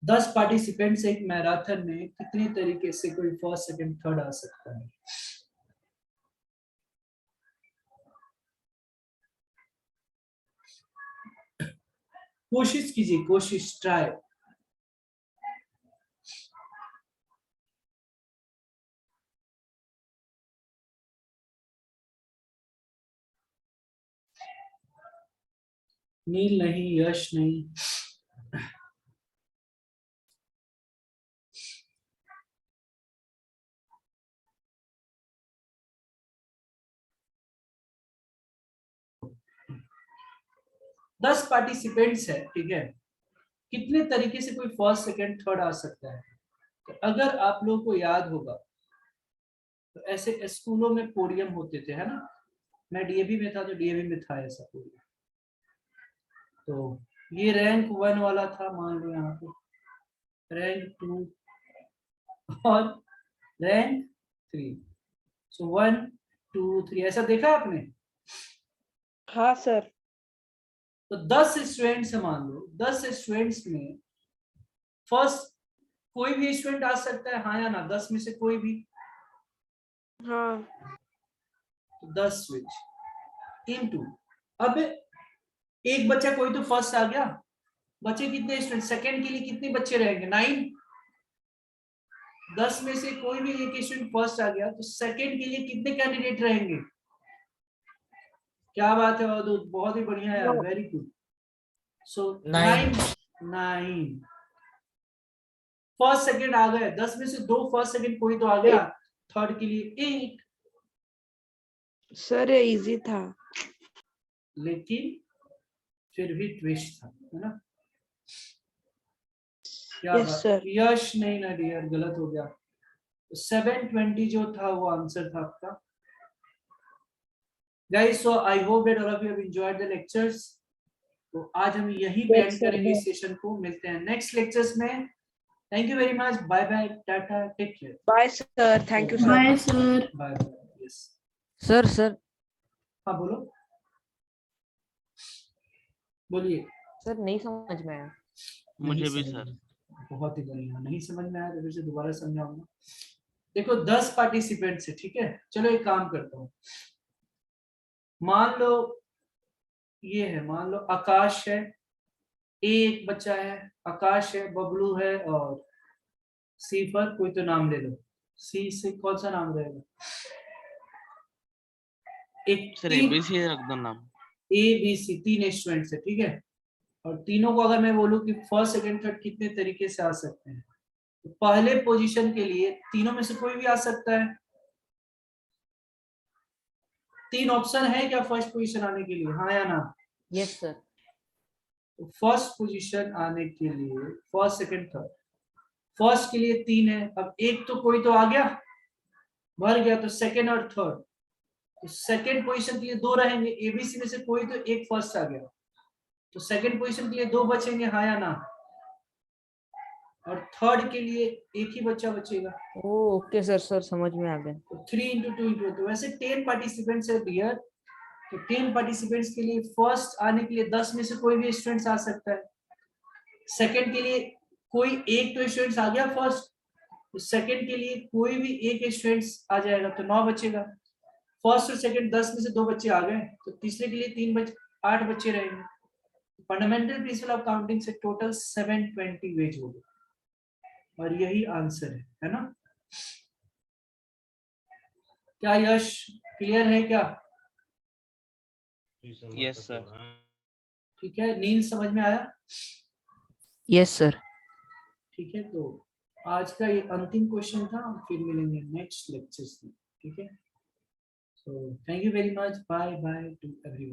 10 पार्टिसिपेंट्स एक मैराथन में कितने तरीके से कोई फर्स्ट सेकंड थर्ड आ सकता है? कोशिश कीजिए, कोशिश, ट्राई। नील नहीं, यश नहीं, दस पार्टिसिपेंट्स है, ठीक है? कितने तरीके से कोई फर्स्ट सेकंड थर्ड आ सकता है? तो अगर आप लोगों को याद होगा तो ऐसे स्कूलों में पोडियम होते थे, है ना? मैं डीएवी में था तो डीएवी में था ऐसा पोडियम। तो ये रैंक 1 वाला था, मान लो यहाँ पे रैंक 2 और रैंक 3। सो 1 2 3 ऐसा देखा आपने? हाँ सर। तो 10 स्टूडेंट्स मान लो, 10 स्टूडेंट्स में फर्स्ट कोई भी स्टूडेंट आ सकता है, हाँ या ना? 10 में से कोई भी? हाँ। तो 10 स्विच इनटू, अब एक बच्चा कोई तो फर्स्ट आ गया, बचे कितने स्टूडेंट, सेकंड के लिए कितने बच्चे रहेंगे, 9। 10 में से कोई भी एक स्टूडेंट फर्स्ट आ गया तो सेकंड के लिए कितने कैंडिडेट रहेंगे? क्या बात है अवधूत, बहुत ही बढ़िया यार, वेरी गुड। सो 9 फर्स्ट सेकंड आ गए, 10 में से 2 फर्स्ट सेकंड कोई तो आ गया, थर्ड के लिए 8। सर ये इजी था। लेकिन फिर भी ट्विस्ट था, है ना? क्या यस बात, सर। यश नहीं ना डियर, गलत हो गया। 720 जो था वो आंसर था आपका। Guys, so I hope that all of you have enjoyed the lectures. तो आज हम यही पे एंड करेंगे इस सेशन को, मिलते हैं नेक्स्ट लेक्चर्स में। Thank you very much, bye bye, tata, take care, bye sir, thank you sir. Bye sir. Bye bye. Yes sir हाँ बोलो, बोलिए। सर नहीं समझ में आया। मुझे भी सर। बहुत ही बढ़िया, नहीं समझ में आया तो फिर से दोबारा समझाऊंगा। देखो 10 पार्टिसिपेंट्स है, ठीक है, चलो एक काम करता हूँ। मान लो ये है, मान लो आकाश है, एक बच्चा है, आकाश है, बबलू है और सी पर कोई तो नाम ले लो। सी से कौन सा नाम रहेगा? एक सर एबीसी रख दो नाम। ए बी सी 3 स्टूडेंट्स है, ठीक है, और तीनों को अगर मैं बोलूं कि फर्स्ट सेकंड थर्ड कितने तरीके से आ सकते हैं, तो पहले पोजीशन के लिए तीनों में से कोई भी आ सकता है। 3 ऑप्शन है क्या फर्स्ट पोजीशन आने के लिए, हाँ या ना? Yes sir. तो फर्स्ट पोजीशन आने के लिए फर्स्ट सेकंड थर्ड, फर्स्ट के लिए 3 है, अब एक तो कोई तो आ गया, भर गया, तो सेकंड और थर्ड, तो सेकंड पोजीशन के लिए 2 रहेंगे, एबीसी में से कोई तो एक फर्स्ट आ गया, तो सेकंड पोजीशन के लिए 2 बचेंगे, हाँ या ना? और थर्ड के लिए एक ही बच्चा बचेगा। ओके सर समझ में आ गया। तो 3 into 2 into 2, तो वैसे 10 पार्टिसिपेंट्स है डियर, तो 10 पार्टिसिपेंट्स के लिए फर्स्ट आने के लिए 10 में से कोई भी स्टूडेंट्स आ सकता है। सेकंड के लिए कोई एक तो स्टूडेंट्स आ गया फर्स्ट, तो सेकंड के लिए कोई भी एक स्टूडेंट्स आ जाएगा, तो 9 बचेगा। फर्स्ट और सेकंड 10 में से 2 बच्चे आ गए, तो तीसरे के लिए 8 बच्चे रहेंगे। फंडामेंटल प्रिंसिपल ऑफ काउंटिंग से टोटल 720 वेज हो गए, और यही आंसर है ना? क्या यश क्लियर है क्या? Yes sir. ठीक है, नील समझ में आया? Yes sir. ठीक है, तो आज का ये अंतिम क्वेश्चन था, फिर मिलेंगे नेक्स्ट लेक्चर्स में, ठीक है? So thank you very much, bye bye to everyone.